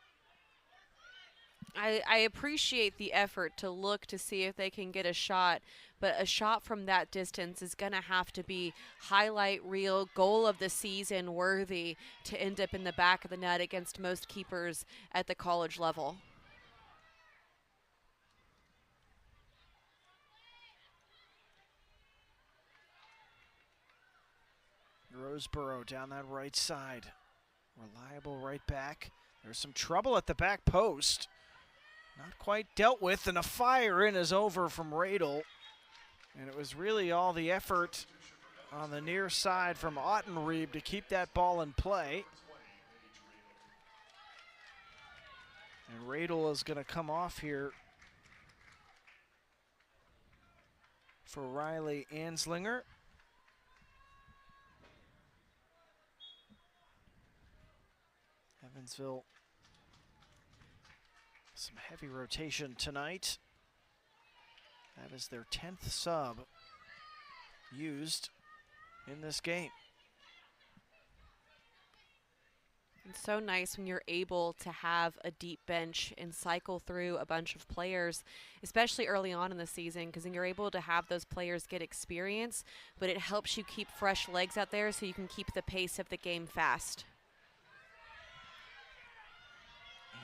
I appreciate the effort to look to see if they can get a shot, but a shot from that distance is going to have to be highlight reel, goal of the season worthy to end up in the back of the net against most keepers at the college level. Roseboro down that right side. Reliable right back. There's some trouble at the back post. Not quite dealt with, and a fire in is over from Radel. And it was really all the effort on the near side from Otton-Reeb to keep that ball in play. And Radel is going to come off here for Riley Anslinger. Evansville, some heavy rotation tonight. That is their 10th sub used in this game. It's so nice when you're able to have a deep bench and cycle through a bunch of players, especially early on in the season, because then you're able to have those players get experience, but it helps you keep fresh legs out there so you can keep the pace of the game fast.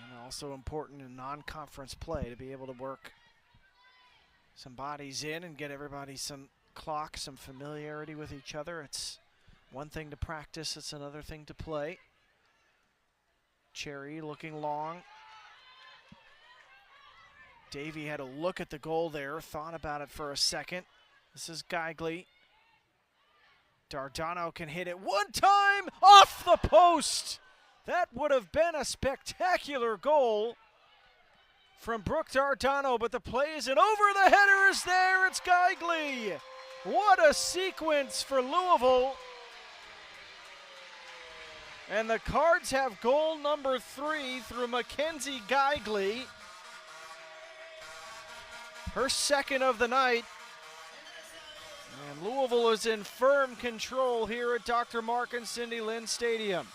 And also important in non-conference play to be able to work some bodies in and get everybody some clock, some familiarity with each other. It's one thing to practice, it's another thing to play. Cherry looking long. Davey had a look at the goal there, thought about it for a second. This is Geigley. Dardano can hit it one time off the post. That would have been a spectacular goal from Brooke Dardano, but the play isn't over. The header is there. It's Geigley. What a sequence for Louisville. And the Cards have goal number 3 through Mackenzie Geigley. Her second of the night. And Louisville is in firm control here at Dr. Mark and Cindy Lynn Stadium.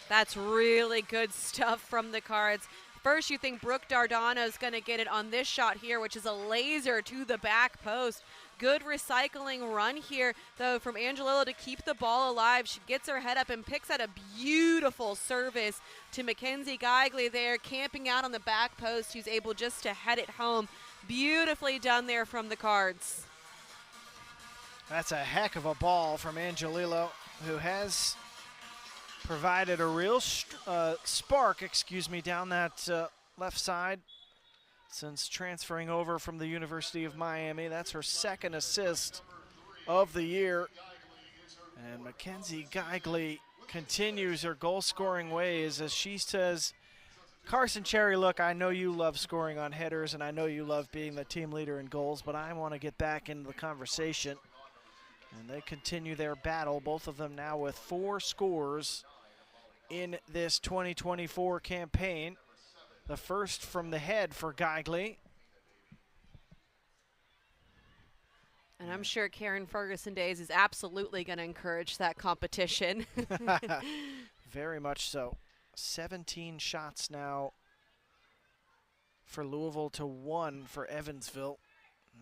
That's really good stuff from the Cards. First, you think Brooke Dardano is going to get it on this shot here, which is a laser to the back post. Good recycling run here, though, from Angelillo to keep the ball alive. She gets her head up and picks out a beautiful service to Mackenzie Geigley there, camping out on the back post, who's able just to head it home. Beautifully done there from the Cards. That's a heck of a ball from Angelillo, who has provided a real spark, down that left side since transferring over from the University of Miami. That's her second assist of the year. And Mackenzie Geigley continues her goal-scoring ways as she says, Carson Cherry, look, I know you love scoring on headers and I know you love being the team leader in goals, but I want to get back into the conversation. And they continue their battle, both of them now with 4 scores in this 2024 campaign. The first from the head for Geigley. And I'm sure Karen Ferguson Days is absolutely going to encourage that competition. Very much so. 17 shots now for Louisville to 1 for Evansville.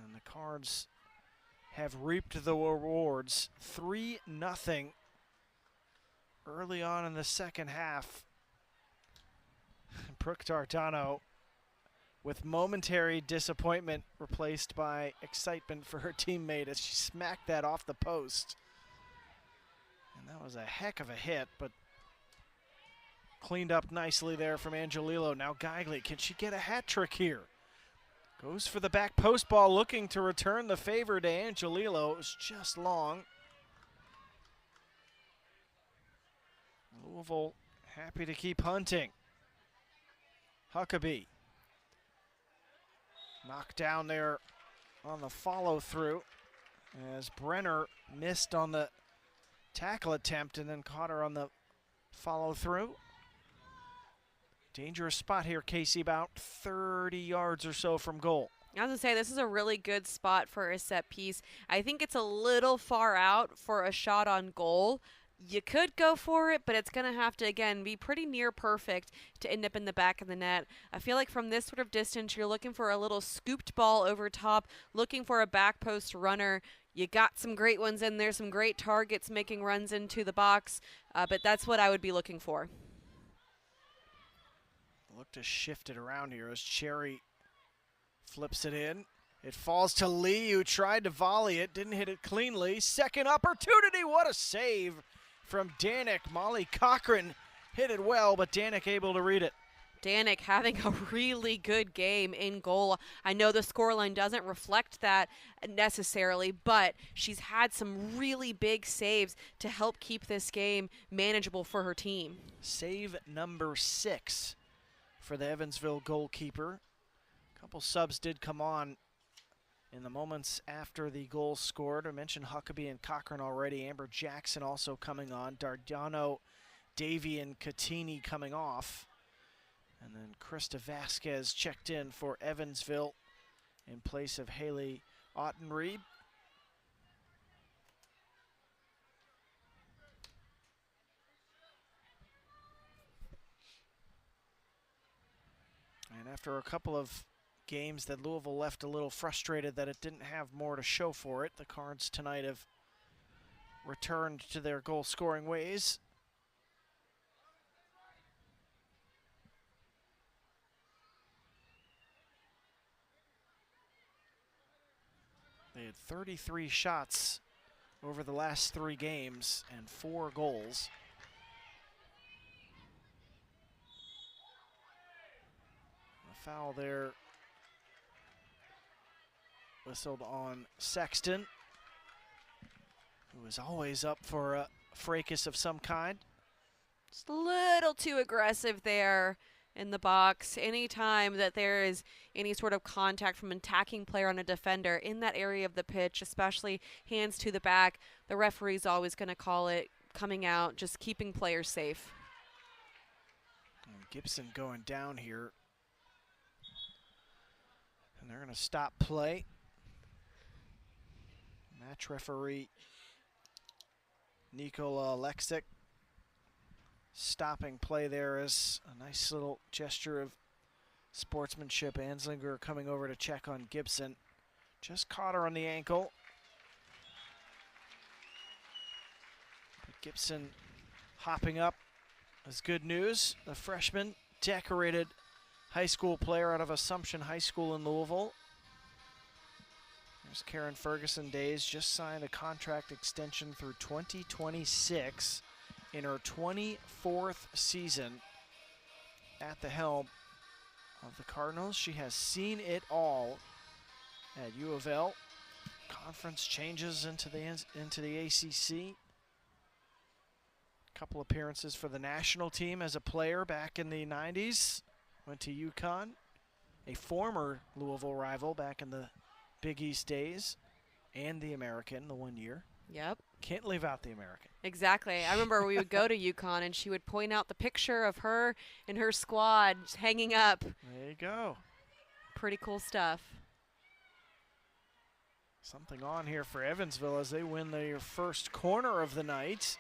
And the Cards have reaped the rewards. 3-0 early on in the second half. Brooke Dardano, with momentary disappointment, replaced by excitement for her teammate as she smacked that off the post. And that was a heck of a hit, but cleaned up nicely there from Angelillo. Now Geigley, can she get a hat trick here? Goes for the back post ball, looking to return the favor to Angelillo. It was just long. Louisville happy to keep hunting. Huckabee knocked down there on the follow-through as Brenner missed on the tackle attempt and then caught her on the follow-through. Dangerous spot here, Casey, about 30 yards or so from goal. I was going to say, this is a really good spot for a set piece. I think it's a little far out for a shot on goal. You could go for it, but it's going to have to, again, be pretty near perfect to end up in the back of the net. I feel like from this sort of distance, you're looking for a little scooped ball over top, looking for a back post runner. You got some great ones in there, some great targets making runs into the box, but that's what I would be looking for. Look to shift it around here as Cherry flips it in. It falls to Lee, who tried to volley it, didn't hit it cleanly. Second opportunity, what a save from Danik. Molly Cochran hit it well, but Danik able to read it. Danik having a really good game in goal. I know the scoreline doesn't reflect that necessarily, but she's had some really big saves to help keep this game manageable for her team. Save number 6 for the Evansville goalkeeper. A couple subs did come on in the moments after the goal scored. I mentioned Huckabee and Cochran already. Amber Jackson also coming on. Dardano, Davey, and Catini coming off. And then Krista Vasquez checked in for Evansville in place of Haley Ottenreed. After a couple of games that Louisville left a little frustrated that it didn't have more to show for it, the Cards tonight have returned to their goal-scoring ways. They had 33 shots over the last 3 games and 4 goals. A foul there whistled on Sexton, who is always up for a fracas of some kind. Just a little too aggressive there in the box. Anytime that there is any sort of contact from an attacking player on a defender in that area of the pitch, especially hands to the back, the referee's always going to call it coming out, just keeping players safe. And Gibson going down here. And they're going to stop play. Match referee Nikola Alexic stopping play there as a nice little gesture of sportsmanship. Anslinger coming over to check on Gibson. Just caught her on the ankle. But Gibson hopping up is good news. The freshman, decorated high school player out of Assumption High School in Louisville. There's Karen Ferguson Days, just signed a contract extension through 2026 in her 24th season at the helm of the Cardinals. She has seen it all at U of L. Conference changes into the ACC. Couple appearances for the national team as a player back in the 90s. Went to UConn, a former Louisville rival back in the Big East days, and the American, the 1 year. Yep. Can't leave out the American. Exactly. I remember we would go to UConn and she would point out the picture of her and her squad hanging up. There you go. Pretty cool stuff. Something on here for Evansville as they win their first corner of the night.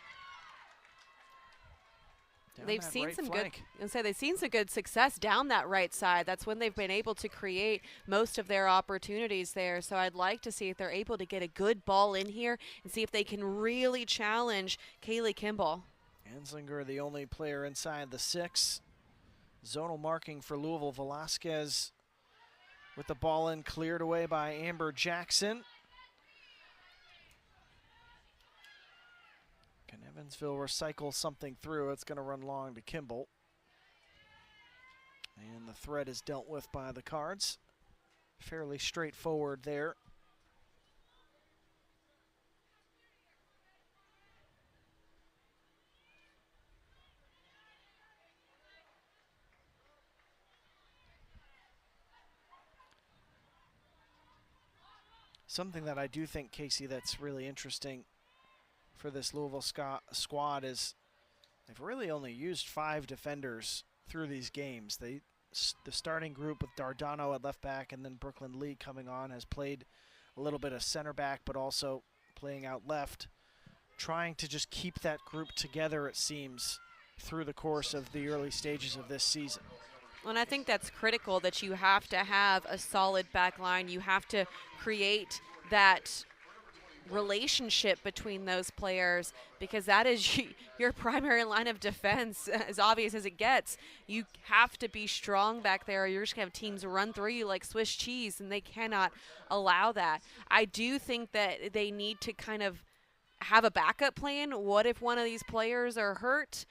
They've seen some good, they've seen some good success down that right side. That's when they've been able to create most of their opportunities there. So I'd like to see if they're able to get a good ball in here and see if they can really challenge Kaylee Kimball. Anslinger, the only player inside the 6. Zonal marking for Louisville. Velasquez with the ball in, cleared away by Amber Jackson. Can Evansville recycle something through? It's going to run long to Kimball. And the threat is dealt with by the Cards. Fairly straightforward there. Something that I do think, Casey, that's really interesting for this Louisville squad is they've really only used 5 defenders through these games. The starting group with Dardano at left back and then Brooklyn Lee coming on has played a little bit of center back, but also playing out left, trying to just keep that group together, it seems, through the course of the early stages of this season. And I think that's critical, that you have to have a solid back line. You have to create that relationship between those players, because that is your primary line of defense, as obvious as it gets. You have to be strong back there, or you're just going to have teams run through you like Swiss cheese, and they cannot allow that. I do think that they need to kind of have a backup plan. What if one of these players are hurt?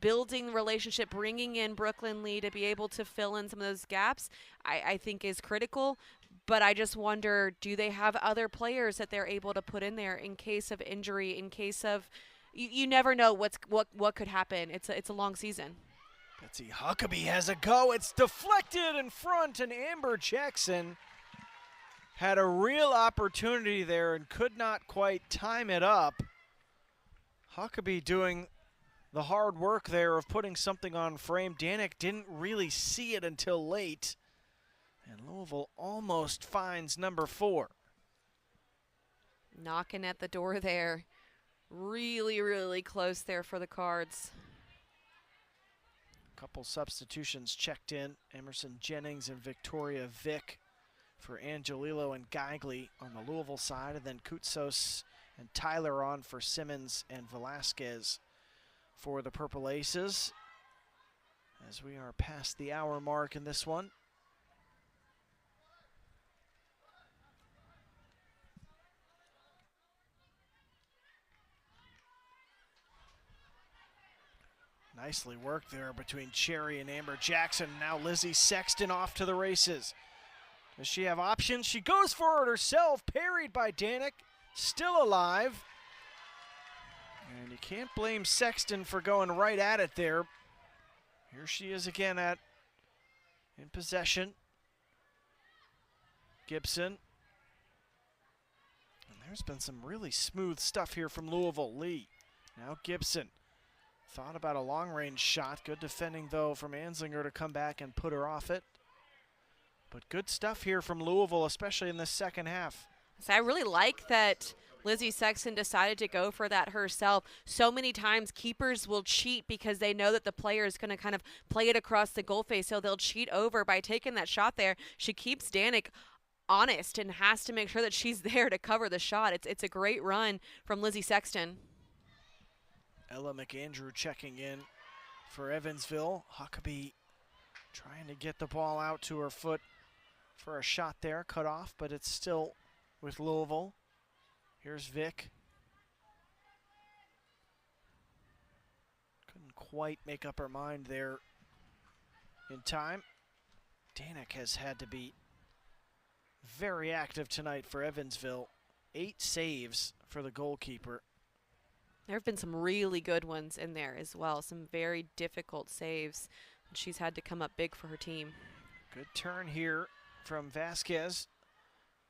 Building relationship, bringing in Brooklyn Lee to be able to fill in some of those gaps, I think is critical. But I just wonder, do they have other players that they're able to put in there in case of injury, in case of, you never know what could happen. It's a long season. Betsy Huckabee has a go. It's deflected in front, and Amber Jackson had a real opportunity there and could not quite time it up. Huckabee doing the hard work there of putting something on frame. Danik didn't really see it until late. And Louisville almost finds number 4. Knocking at the door there. Really, really close there for the Cards. Couple substitutions checked in. Emerson Jennings and Victoria Vick for Angelillo and Geigley on the Louisville side, and then Koutsos and Tyler on for Simmons and Velasquez for the Purple Aces. As we are past the hour mark in this one. Nicely worked there between Cherry and Amber Jackson. Now Lizzie Sexton off to the races. Does she have options? She goes for it herself, parried by Danik, still alive. And you can't blame Sexton for going right at it there. Here she is again in possession. Gibson. And there's been some really smooth stuff here from Louisville. Lee. Now Gibson. Thought about a long-range shot. Good defending, though, from Anslinger to come back and put her off it. But good stuff here from Louisville, especially in the second half. So I really like that Lizzie Sexton decided to go for that herself. So many times keepers will cheat because they know that the player is going to kind of play it across the goal face, so they'll cheat over by taking that shot there. She keeps Danik honest and has to make sure that she's there to cover the shot. It's a great run from Lizzie Sexton. Ella McAndrew checking in for Evansville. Huckabee trying to get the ball out to her foot for a shot there, cut off, but it's still with Louisville. Here's Vick. Couldn't quite make up her mind there in time. Danik has had to be very active tonight for Evansville. 8 saves for the goalkeeper. There have been some really good ones in there as well, some very difficult saves. She's had to come up big for her team. Good turn here from Vasquez,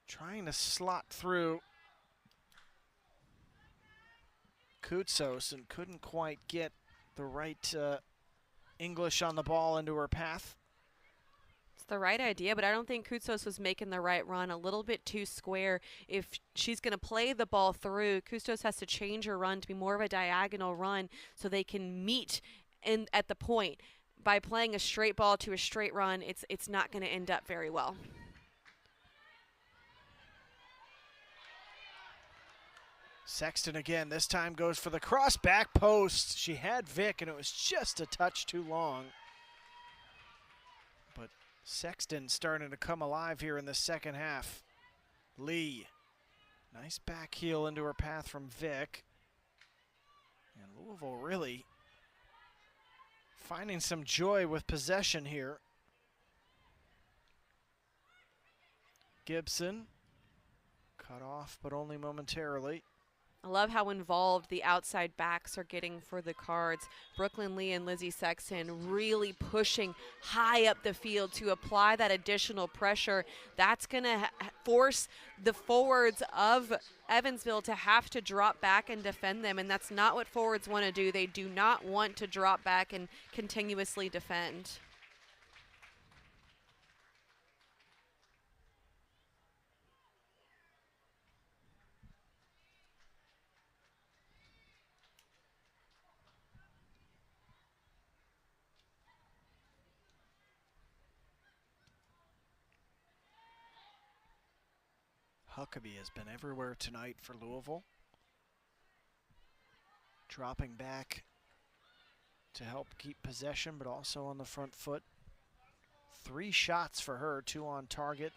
trying to slot through Koutsos and couldn't quite get the right English on the ball into her path. It's the right idea, but I don't think Koutsos was making the right run. A little bit too square. If she's going to play the ball through, Koutsos has to change her run to be more of a diagonal run so they can meet at the point. By playing a straight ball to a straight run, it's not going to end up very well. Sexton again, this time goes for the cross back post. She had Vick, and it was just a touch too long. But Sexton starting to come alive here in the second half. Lee, nice back heel into her path from Vick. And Louisville really finding some joy with possession here. Gibson, cut off, but only momentarily. I love how involved the outside backs are getting for the Cards. Brooklyn Lee and Lizzie Sexton really pushing high up the field to apply that additional pressure. That's going to force the forwards of Evansville to have to drop back and defend them, and that's not what forwards want to do. They do not want to drop back and continuously defend. Huckabee has been everywhere tonight for Louisville. Dropping back to help keep possession, but also on the front foot. 3 shots for her, 2 on target.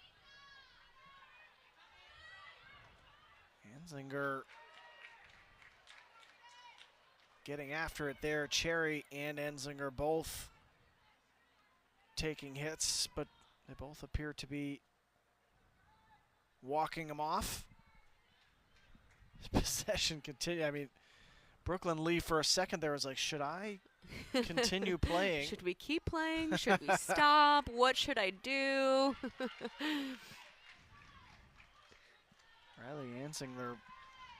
Anslinger getting after it there. Cherry and Anslinger both taking hits, but they both appear to be walking them off. Possession continue. I mean, Brooklyn Lee for a second there was like, should I continue playing? Should we keep playing? Should we stop? What should I do? Riley Anslinger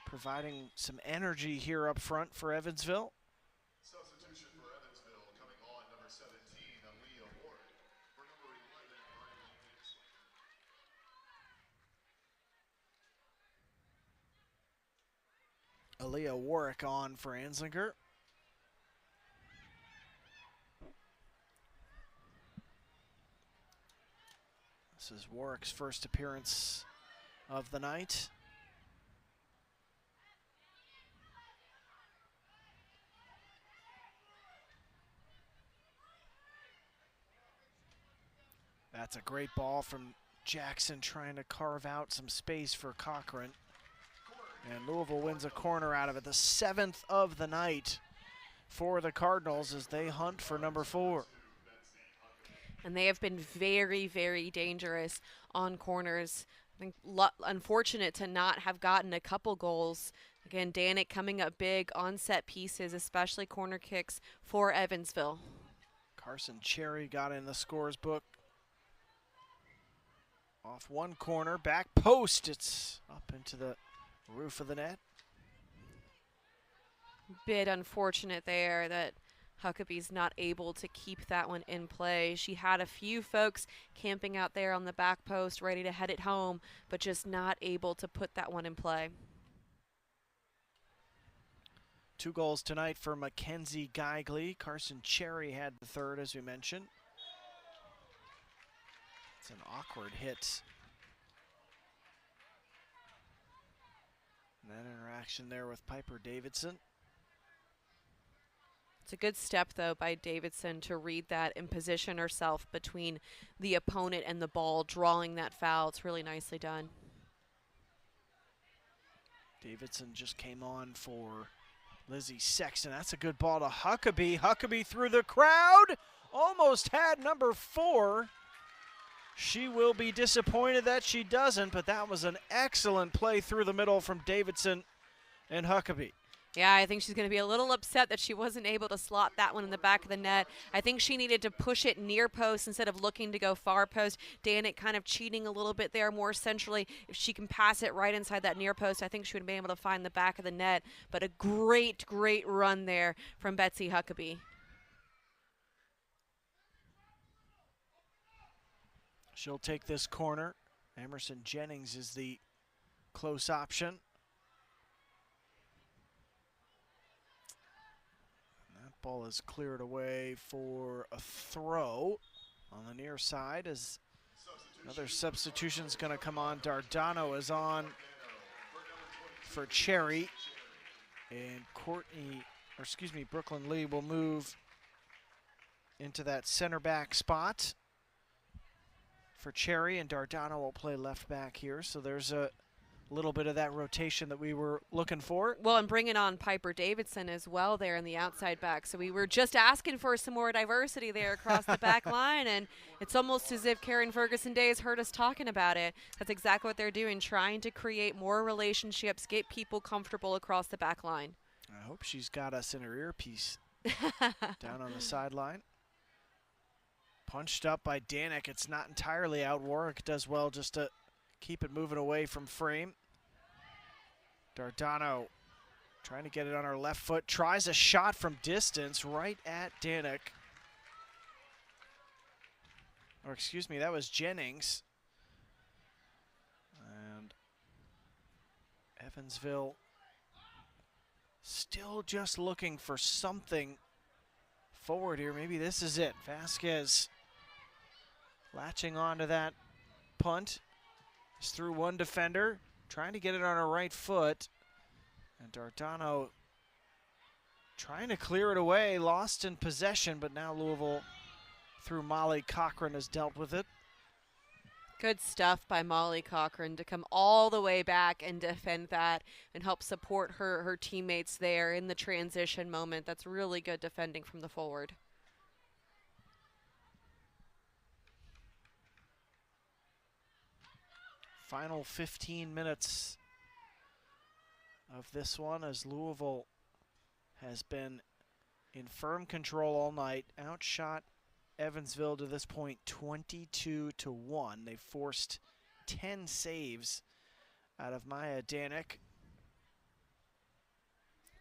providing some energy here up front for Evansville. Substitution for Evansville coming on, number 17, Aaliyah Ward. For number 11, Aaliyah Warwick on for Anslinger. This is Warwick's first appearance of the night. That's a great ball from Jackson, trying to carve out some space for Cochran. And Louisville wins a corner out of it, the 7th of the night for the Cardinals as they hunt for number 4. And they have been very, very dangerous on corners. I think unfortunate to not have gotten a couple goals. Again, Danik coming up big on set pieces, especially corner kicks for Evansville. Carson Cherry got in the scores book. Off one corner, back post. It's up into the roof of the net. Bit unfortunate there that Huckabee's not able to keep that one in play. She had a few folks camping out there on the back post ready to head it home, but just not able to put that one in play. 2 goals tonight for Mackenzie Geigley. Carson Cherry had the third, as we mentioned. It's an awkward hit. And that interaction there with Piper Davidson. It's a good step, though, by Davidson to read that and position herself between the opponent and the ball, drawing that foul. It's really nicely done. Davidson just came on for Lizzie Sexton. That's a good ball to Huckabee. Huckabee through the crowd. Almost had number 4. She will be disappointed that she doesn't, but that was an excellent play through the middle from Davidson and Huckabee. Yeah, I think she's going to be a little upset that she wasn't able to slot that one in the back of the net. I think she needed to push it near post instead of looking to go far post. Danik kind of cheating a little bit there more centrally. If she can pass it right inside that near post, I think she would have been able to find the back of the net. But a great, great run there from Betsy Huckabee. She'll take this corner. Emerson Jennings is the close option. And that ball is cleared away for a throw on the near side as another substitution is going to come on. Dardano is on for Cherry. And Brooklyn Lee will move into that center back spot for Cherry, and Dardano will play left back here. So there's a little bit of that rotation that we were looking for. Well, and bringing on Piper Davidson as well there in the outside back. So we were just asking for some more diversity there across the back line, and it's almost as if Karen Ferguson Days heard us talking about it. That's exactly what they're doing, trying to create more relationships, get people comfortable across the back line. I hope she's got us in her earpiece down on the sideline. Punched up by Danik. It's not entirely out. Warwick does well just to keep it moving away from frame. Dardano trying to get it on her left foot. Tries a shot from distance right at Danik. Or excuse me, that was Jennings. And Evansville still just looking for something forward here. Maybe this is it. Vasquez latching on to that punt. Is through one defender, trying to get it on her right foot. And Dardano trying to clear it away, lost in possession, but now Louisville through Molly Cochran has dealt with it. Good stuff by Molly Cochran to come all the way back and defend that and help support her teammates there in the transition moment. That's really good defending from the forward. Final 15 minutes of this one as Louisville has been in firm control all night. Outshot Evansville to this point 22-1. They forced 10 saves out of Maya Danik.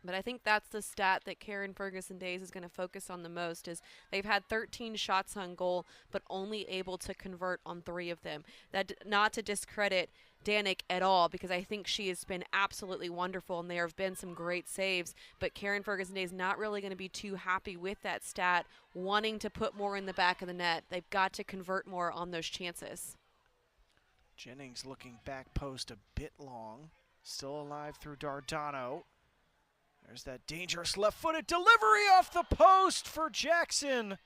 But I think that's the stat that Karen Ferguson Days is going to focus on the most, is they've had 13 shots on goal, but only able to convert on 3 of them. That not to discredit Danik at all, because I think she has been absolutely wonderful, and there have been some great saves. But Karen Ferguson Days not really going to be too happy with that stat, wanting to put more in the back of the net. They've got to convert more on those chances. Jennings looking back post a bit long. Still alive through Dardano. There's that dangerous left-footed delivery off the post for Jackson.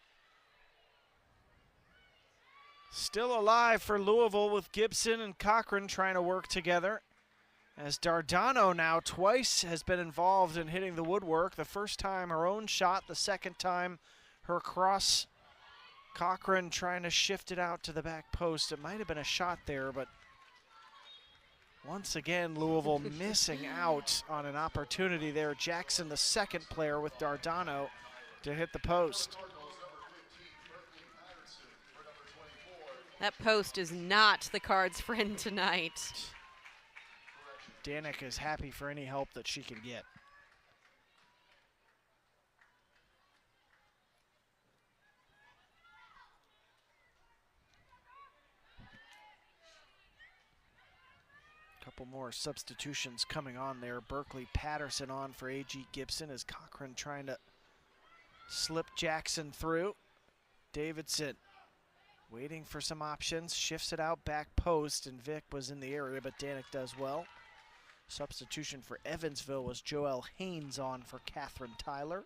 Still alive for Louisville with Gibson and Cochran trying to work together. As Dardano now twice has been involved in hitting the woodwork. The first time her own shot, the second time her cross. Cochran trying to shift it out to the back post. It might have been a shot there, but once again, Louisville missing out on an opportunity there. Jackson, the second player with Dardano to hit the post. That post is not the Cards' friend tonight. Danik is happy for any help that she can get. Couple more substitutions coming on there. Berkeley Patterson on for A.G. Gibson as Cochran trying to slip Jackson through. Davidson waiting for some options, shifts it out back post, and Vic was in the area, but Danik does well. Substitution for Evansville was Joelle Haynes on for Catherine Tyler.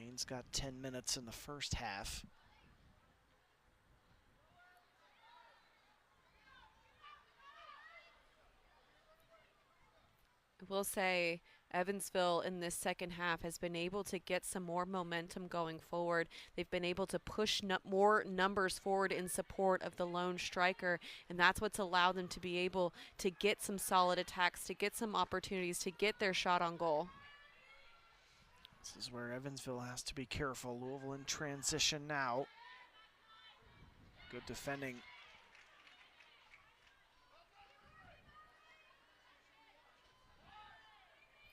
Haynes got 10 minutes in the first half. I will say Evansville in this second half has been able to get some more momentum going forward. They've been able to push more numbers forward in support of the lone striker, and that's what's allowed them to be able to get some solid attacks, to get some opportunities, to get their shot on goal. This is where Evansville has to be careful. Louisville in transition now. Good defending.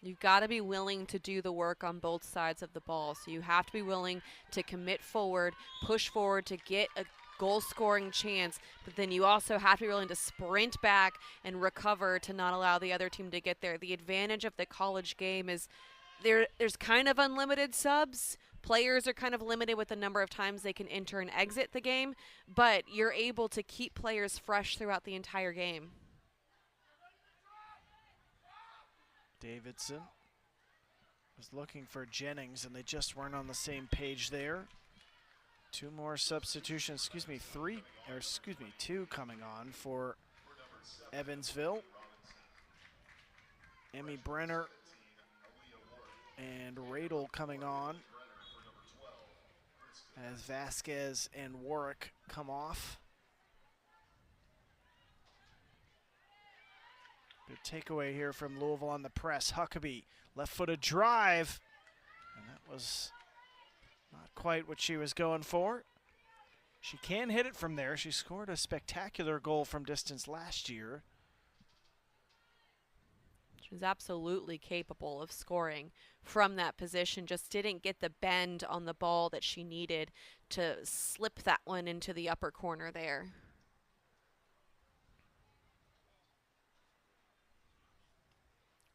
You've got to be willing to do the work on both sides of the ball. So you have to be willing to commit forward, push forward to get a goal-scoring chance, but then you also have to be willing to sprint back and recover to not allow the other team to get there. The advantage of the college game is there's kind of unlimited subs. Players are kind of limited with the number of times they can enter and exit the game, but you're able to keep players fresh throughout the entire game. Davidson was looking for Jennings, and they just weren't on the same page there. Two more substitutions, two coming on for Evansville. Emmy Brenner and Radel coming on as Vasquez and Warwick come off. Good takeaway here from Louisville on the press. Huckabee, left-footed drive, and that was not quite what she was going for. She can hit it from there. She scored a spectacular goal from distance last year. She was absolutely capable of scoring from that position, just didn't get the bend on the ball that she needed to slip that one into the upper corner there.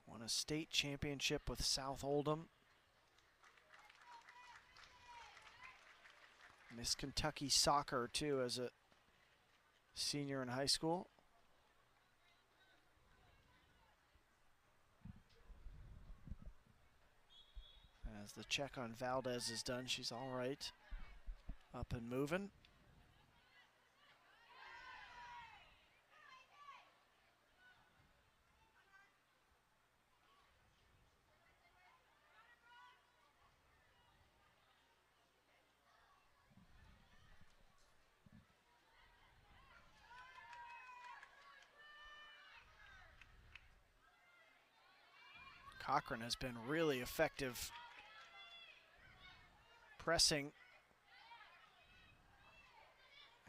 Won a state championship with South Oldham. Miss Kentucky soccer too as a senior in high school. As the check on Valdez is done, she's all right. Up and moving. Cochran has been really effective pressing.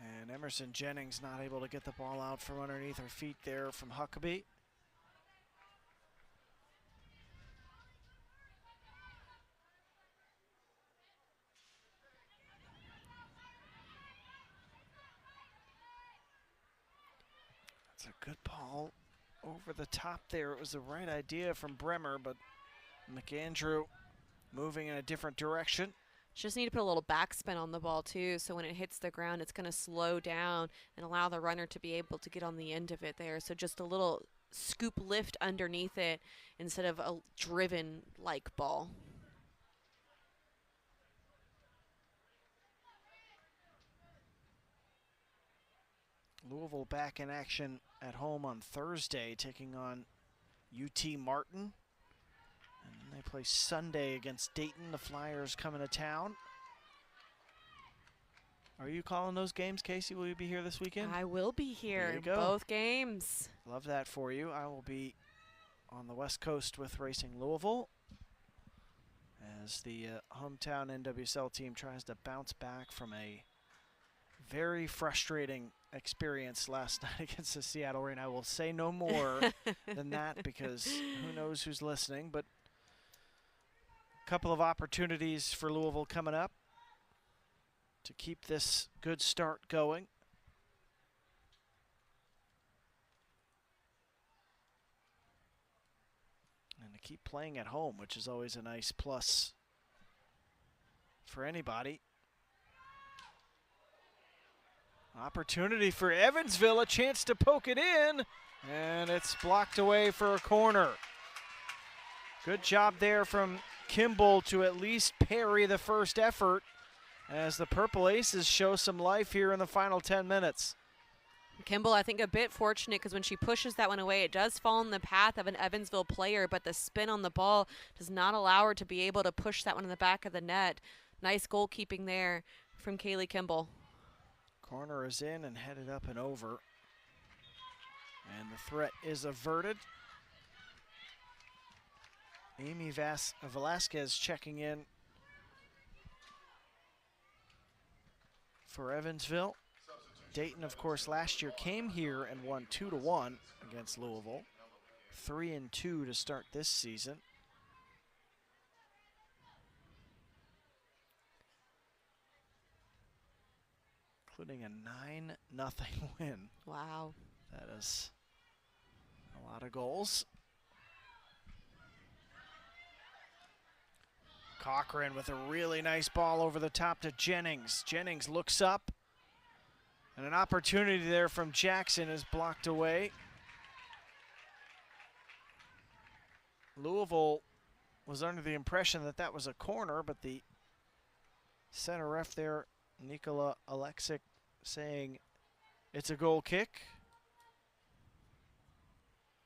And Emerson Jennings not able to get the ball out from underneath her feet there from Huckabee. That's a good ball over the top there. It was the right idea from Bremer, but McAndrew moving in a different direction. Just need to put a little backspin on the ball too, so when it hits the ground, it's going to slow down and allow the runner to be able to get on the end of it there. So just a little scoop lift underneath it instead of a driven like ball. Louisville back in action at home on Thursday, taking on UT Martin. And they play Sunday against Dayton. The Flyers coming to town. Are you calling those games, Casey? Will you be here this weekend? I will be here There you in go. both games. Love that for you. I will be on the West Coast with Racing Louisville as the hometown NWSL team tries to bounce back from a very frustrating experience last night against the Seattle Reign. I will say no more than that because who knows who's listening, but a couple of opportunities for Louisville coming up to keep this good start going. And to keep playing at home, which is always a nice plus for anybody. Opportunity for Evansville, a chance to poke it in, and it's blocked away for a corner. Good job there from Kimball to at least parry the first effort as the Purple Aces show some life here in the final 10 minutes. Kimball, I think, a bit fortunate because when she pushes that one away, it does fall in the path of an Evansville player, but the spin on the ball does not allow her to be able to push that one in the back of the net. Nice goalkeeping there from Kaylee Kimball. Corner is in and headed up and over. And the threat is averted. Amy Velasquez checking in for Evansville. Dayton, of course, last year came here and won 2-1 against Louisville. 3-2 to start this season. Including a 9-0 win. Wow. That is a lot of goals. Cochran with a really nice ball over the top to Jennings. Jennings looks up, and an opportunity there from Jackson is blocked away. Louisville was under the impression that that was a corner, but the center ref there, Nikola Alexic, saying it's a goal kick.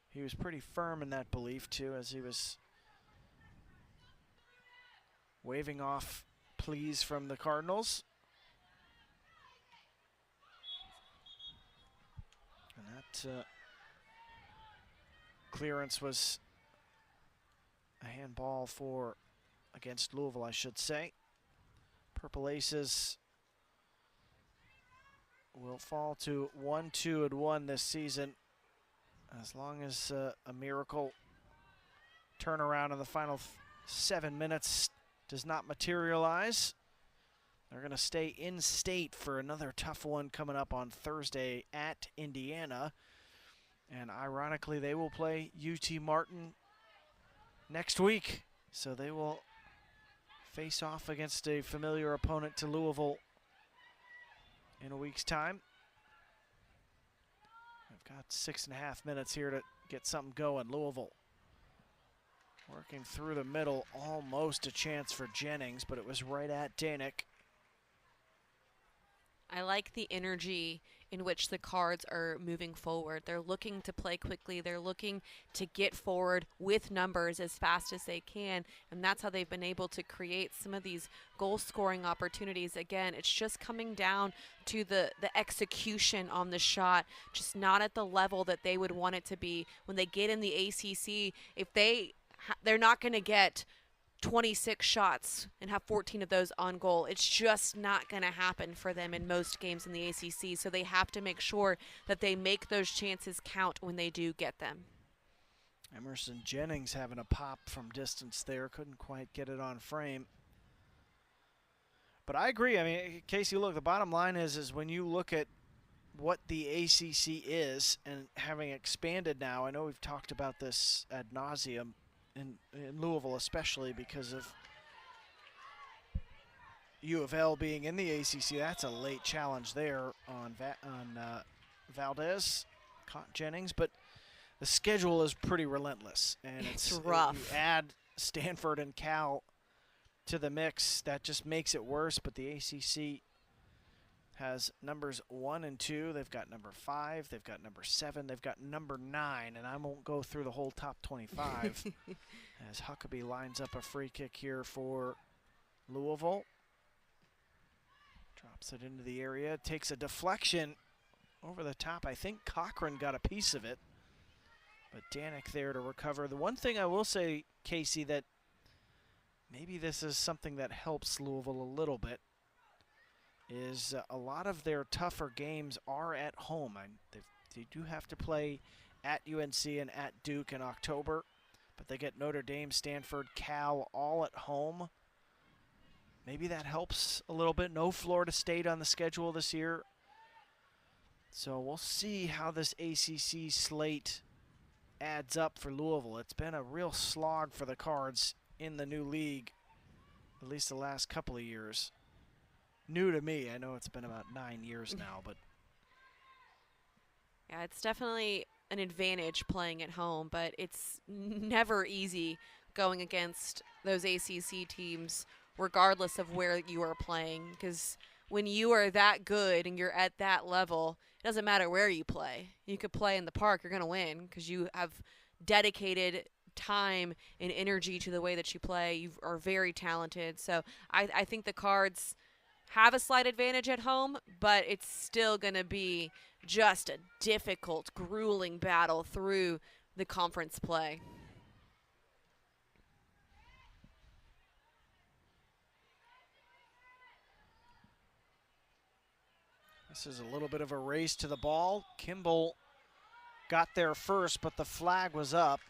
He was pretty firm in that belief too, as he was waving off pleas from the Cardinals. And that clearance was a handball for against Louisville, I should say. Purple Aces will fall to 1-2-1 this season, as long as a miracle turnaround in the final 7 minutes does not materialize. They're going to stay in state for another tough one coming up on Thursday at Indiana. And ironically, they will play UT Martin next week. So they will face off against a familiar opponent to Louisville in a week's time. I've got 6.5 minutes here to get something going. Louisville working through the middle, almost a chance for Jennings, but it was right at Danek. I like the energy in which the Cards are moving forward. They're looking to play quickly. They're looking to get forward with numbers as fast as they can, and that's how they've been able to create some of these goal-scoring opportunities. Again, it's just coming down to the execution on the shot, just not at the level that they would want it to be. When they get in the ACC, if they're not going to get 26 shots and have 14 of those on goal. It's just not going to happen for them in most games in the ACC, so they have to make sure that they make those chances count when they do get them. Emerson Jennings having a pop from distance there, couldn't quite get it on frame. But I agree. I mean, Casey, look, the bottom line is when you look at what the ACC is, and having expanded now, I know we've talked about this ad nauseum in Louisville, especially because of U of L being in the ACC, that's a late challenge there on Valdez, Jennings, but the schedule is pretty relentless, and it's rough. You add Stanford and Cal to the mix, that just makes it worse. But the ACC has numbers 1 and 2. They've got number 5. They've got number 7. They've got number 9, and I won't go through the whole top 25 as Huckabee lines up a free kick here for Louisville. Drops it into the area, takes a deflection over the top. I think Cochran got a piece of it, but Danik there to recover. The one thing I will say, Casey, that maybe this is something that helps Louisville a little bit, is a lot of their tougher games are at home. They do have to play at UNC and at Duke in October, but they get Notre Dame, Stanford, Cal all at home. Maybe that helps a little bit. No Florida State on the schedule this year. So we'll see how this ACC slate adds up for Louisville. It's been a real slog for the Cards in the new league, at least the last couple of years. New to me. I know it's been about 9 years now, but yeah, it's definitely an advantage playing at home, but it's never easy going against those ACC teams regardless of where you are playing, because when you are that good and you're at that level, it doesn't matter where you play. You could play in the park, you're going to win because you have dedicated time and energy to the way that you play. You are very talented. So I think the Cards have a slight advantage at home, but it's still going to be just a difficult, grueling battle through the conference play. this is a little bit of a race to the ball. Kimball got there first, but the flag was up.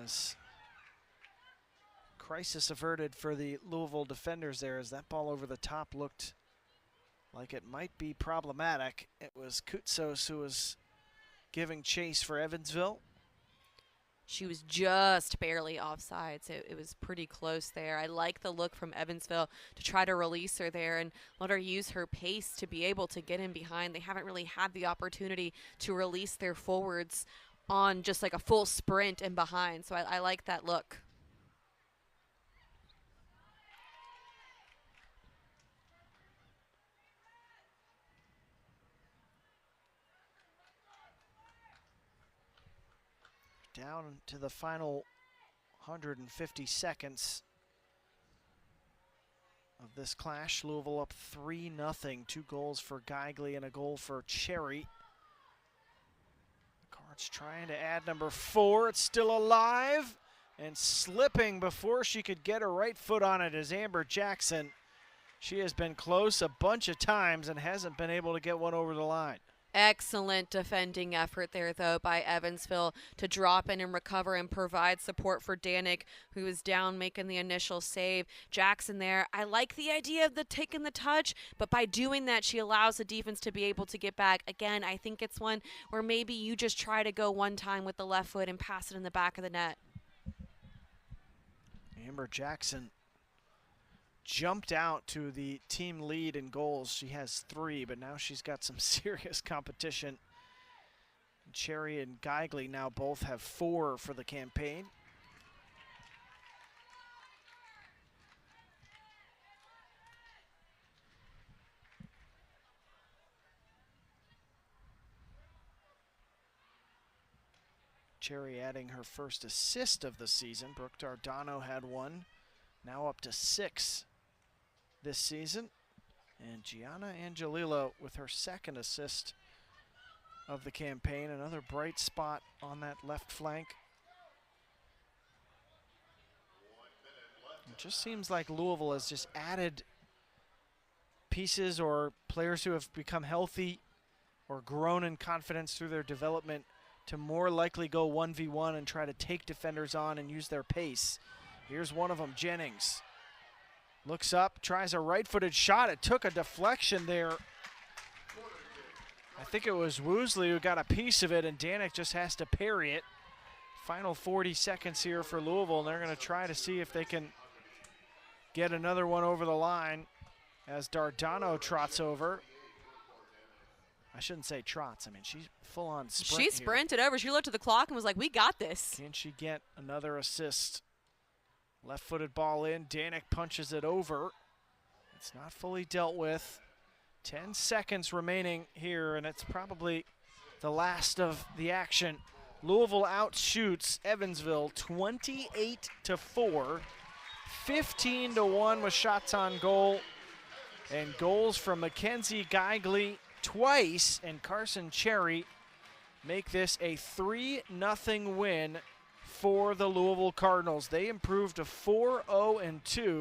As crisis averted for the Louisville defenders there, as that ball over the top looked like it might be problematic. It was Koutsos who was giving chase for Evansville. She was just barely offside, so it was pretty close there. I like the look from Evansville to try to release her there and let her use her pace to be able to get in behind. They haven't really had the opportunity to release their forwards on just like a full sprint and behind, so I like that look. Down to the final 150 seconds of this clash. Louisville up 3-0. 2 goals for Geigley and a goal for Cherry. The Cards trying to add number 4. It's still alive and slipping before she could get her right foot on it is Amber Jackson. She has been close a bunch of times and hasn't been able to get one over the line. Excellent defending effort there, though, by Evansville to drop in and recover and provide support for Danik, who was down making the initial save. Jackson there, I like the idea of the taking the touch, but by doing that, she allows the defense to be able to get back. Again, I think it's one where maybe you just try to go one time with the left foot and pass it in the back of the net. Amber Jackson jumped out to the team lead in goals. She has 3, but now she's got some serious competition. Cherry and Geigley now both have 4 for the campaign. Cherry adding her first assist of the season. Brooke Dardano had 1, now up to 6 this season. And Gianna Angelillo with her 2nd assist of the campaign. Another bright spot on that left flank. It just seems like Louisville has just added pieces or players who have become healthy or grown in confidence through their development to more likely go 1v1 and try to take defenders on and use their pace. Here's one of them, Jennings. Looks up, tries a right-footed shot. It took a deflection there. I think it was Woosley who got a piece of it, and Danik just has to parry it. Final 40 seconds here for Louisville, and they're going to try to see if they can get another one over the line as Dardano trots over. I shouldn't say trots. I mean, she's full on sprint. She sprinted over. She looked at the clock and was like, we got this. Can she get another assist? Left-footed ball in. Danek punches it over. It's not fully dealt with. 10 seconds remaining here, and it's probably the last of the action. Louisville outshoots Evansville 28-4. 15-1 with shots on goal. And goals from Mackenzie Geigley twice and Carson Cherry make this a 3-0 win for the Louisville Cardinals. They improved to 4-0-2.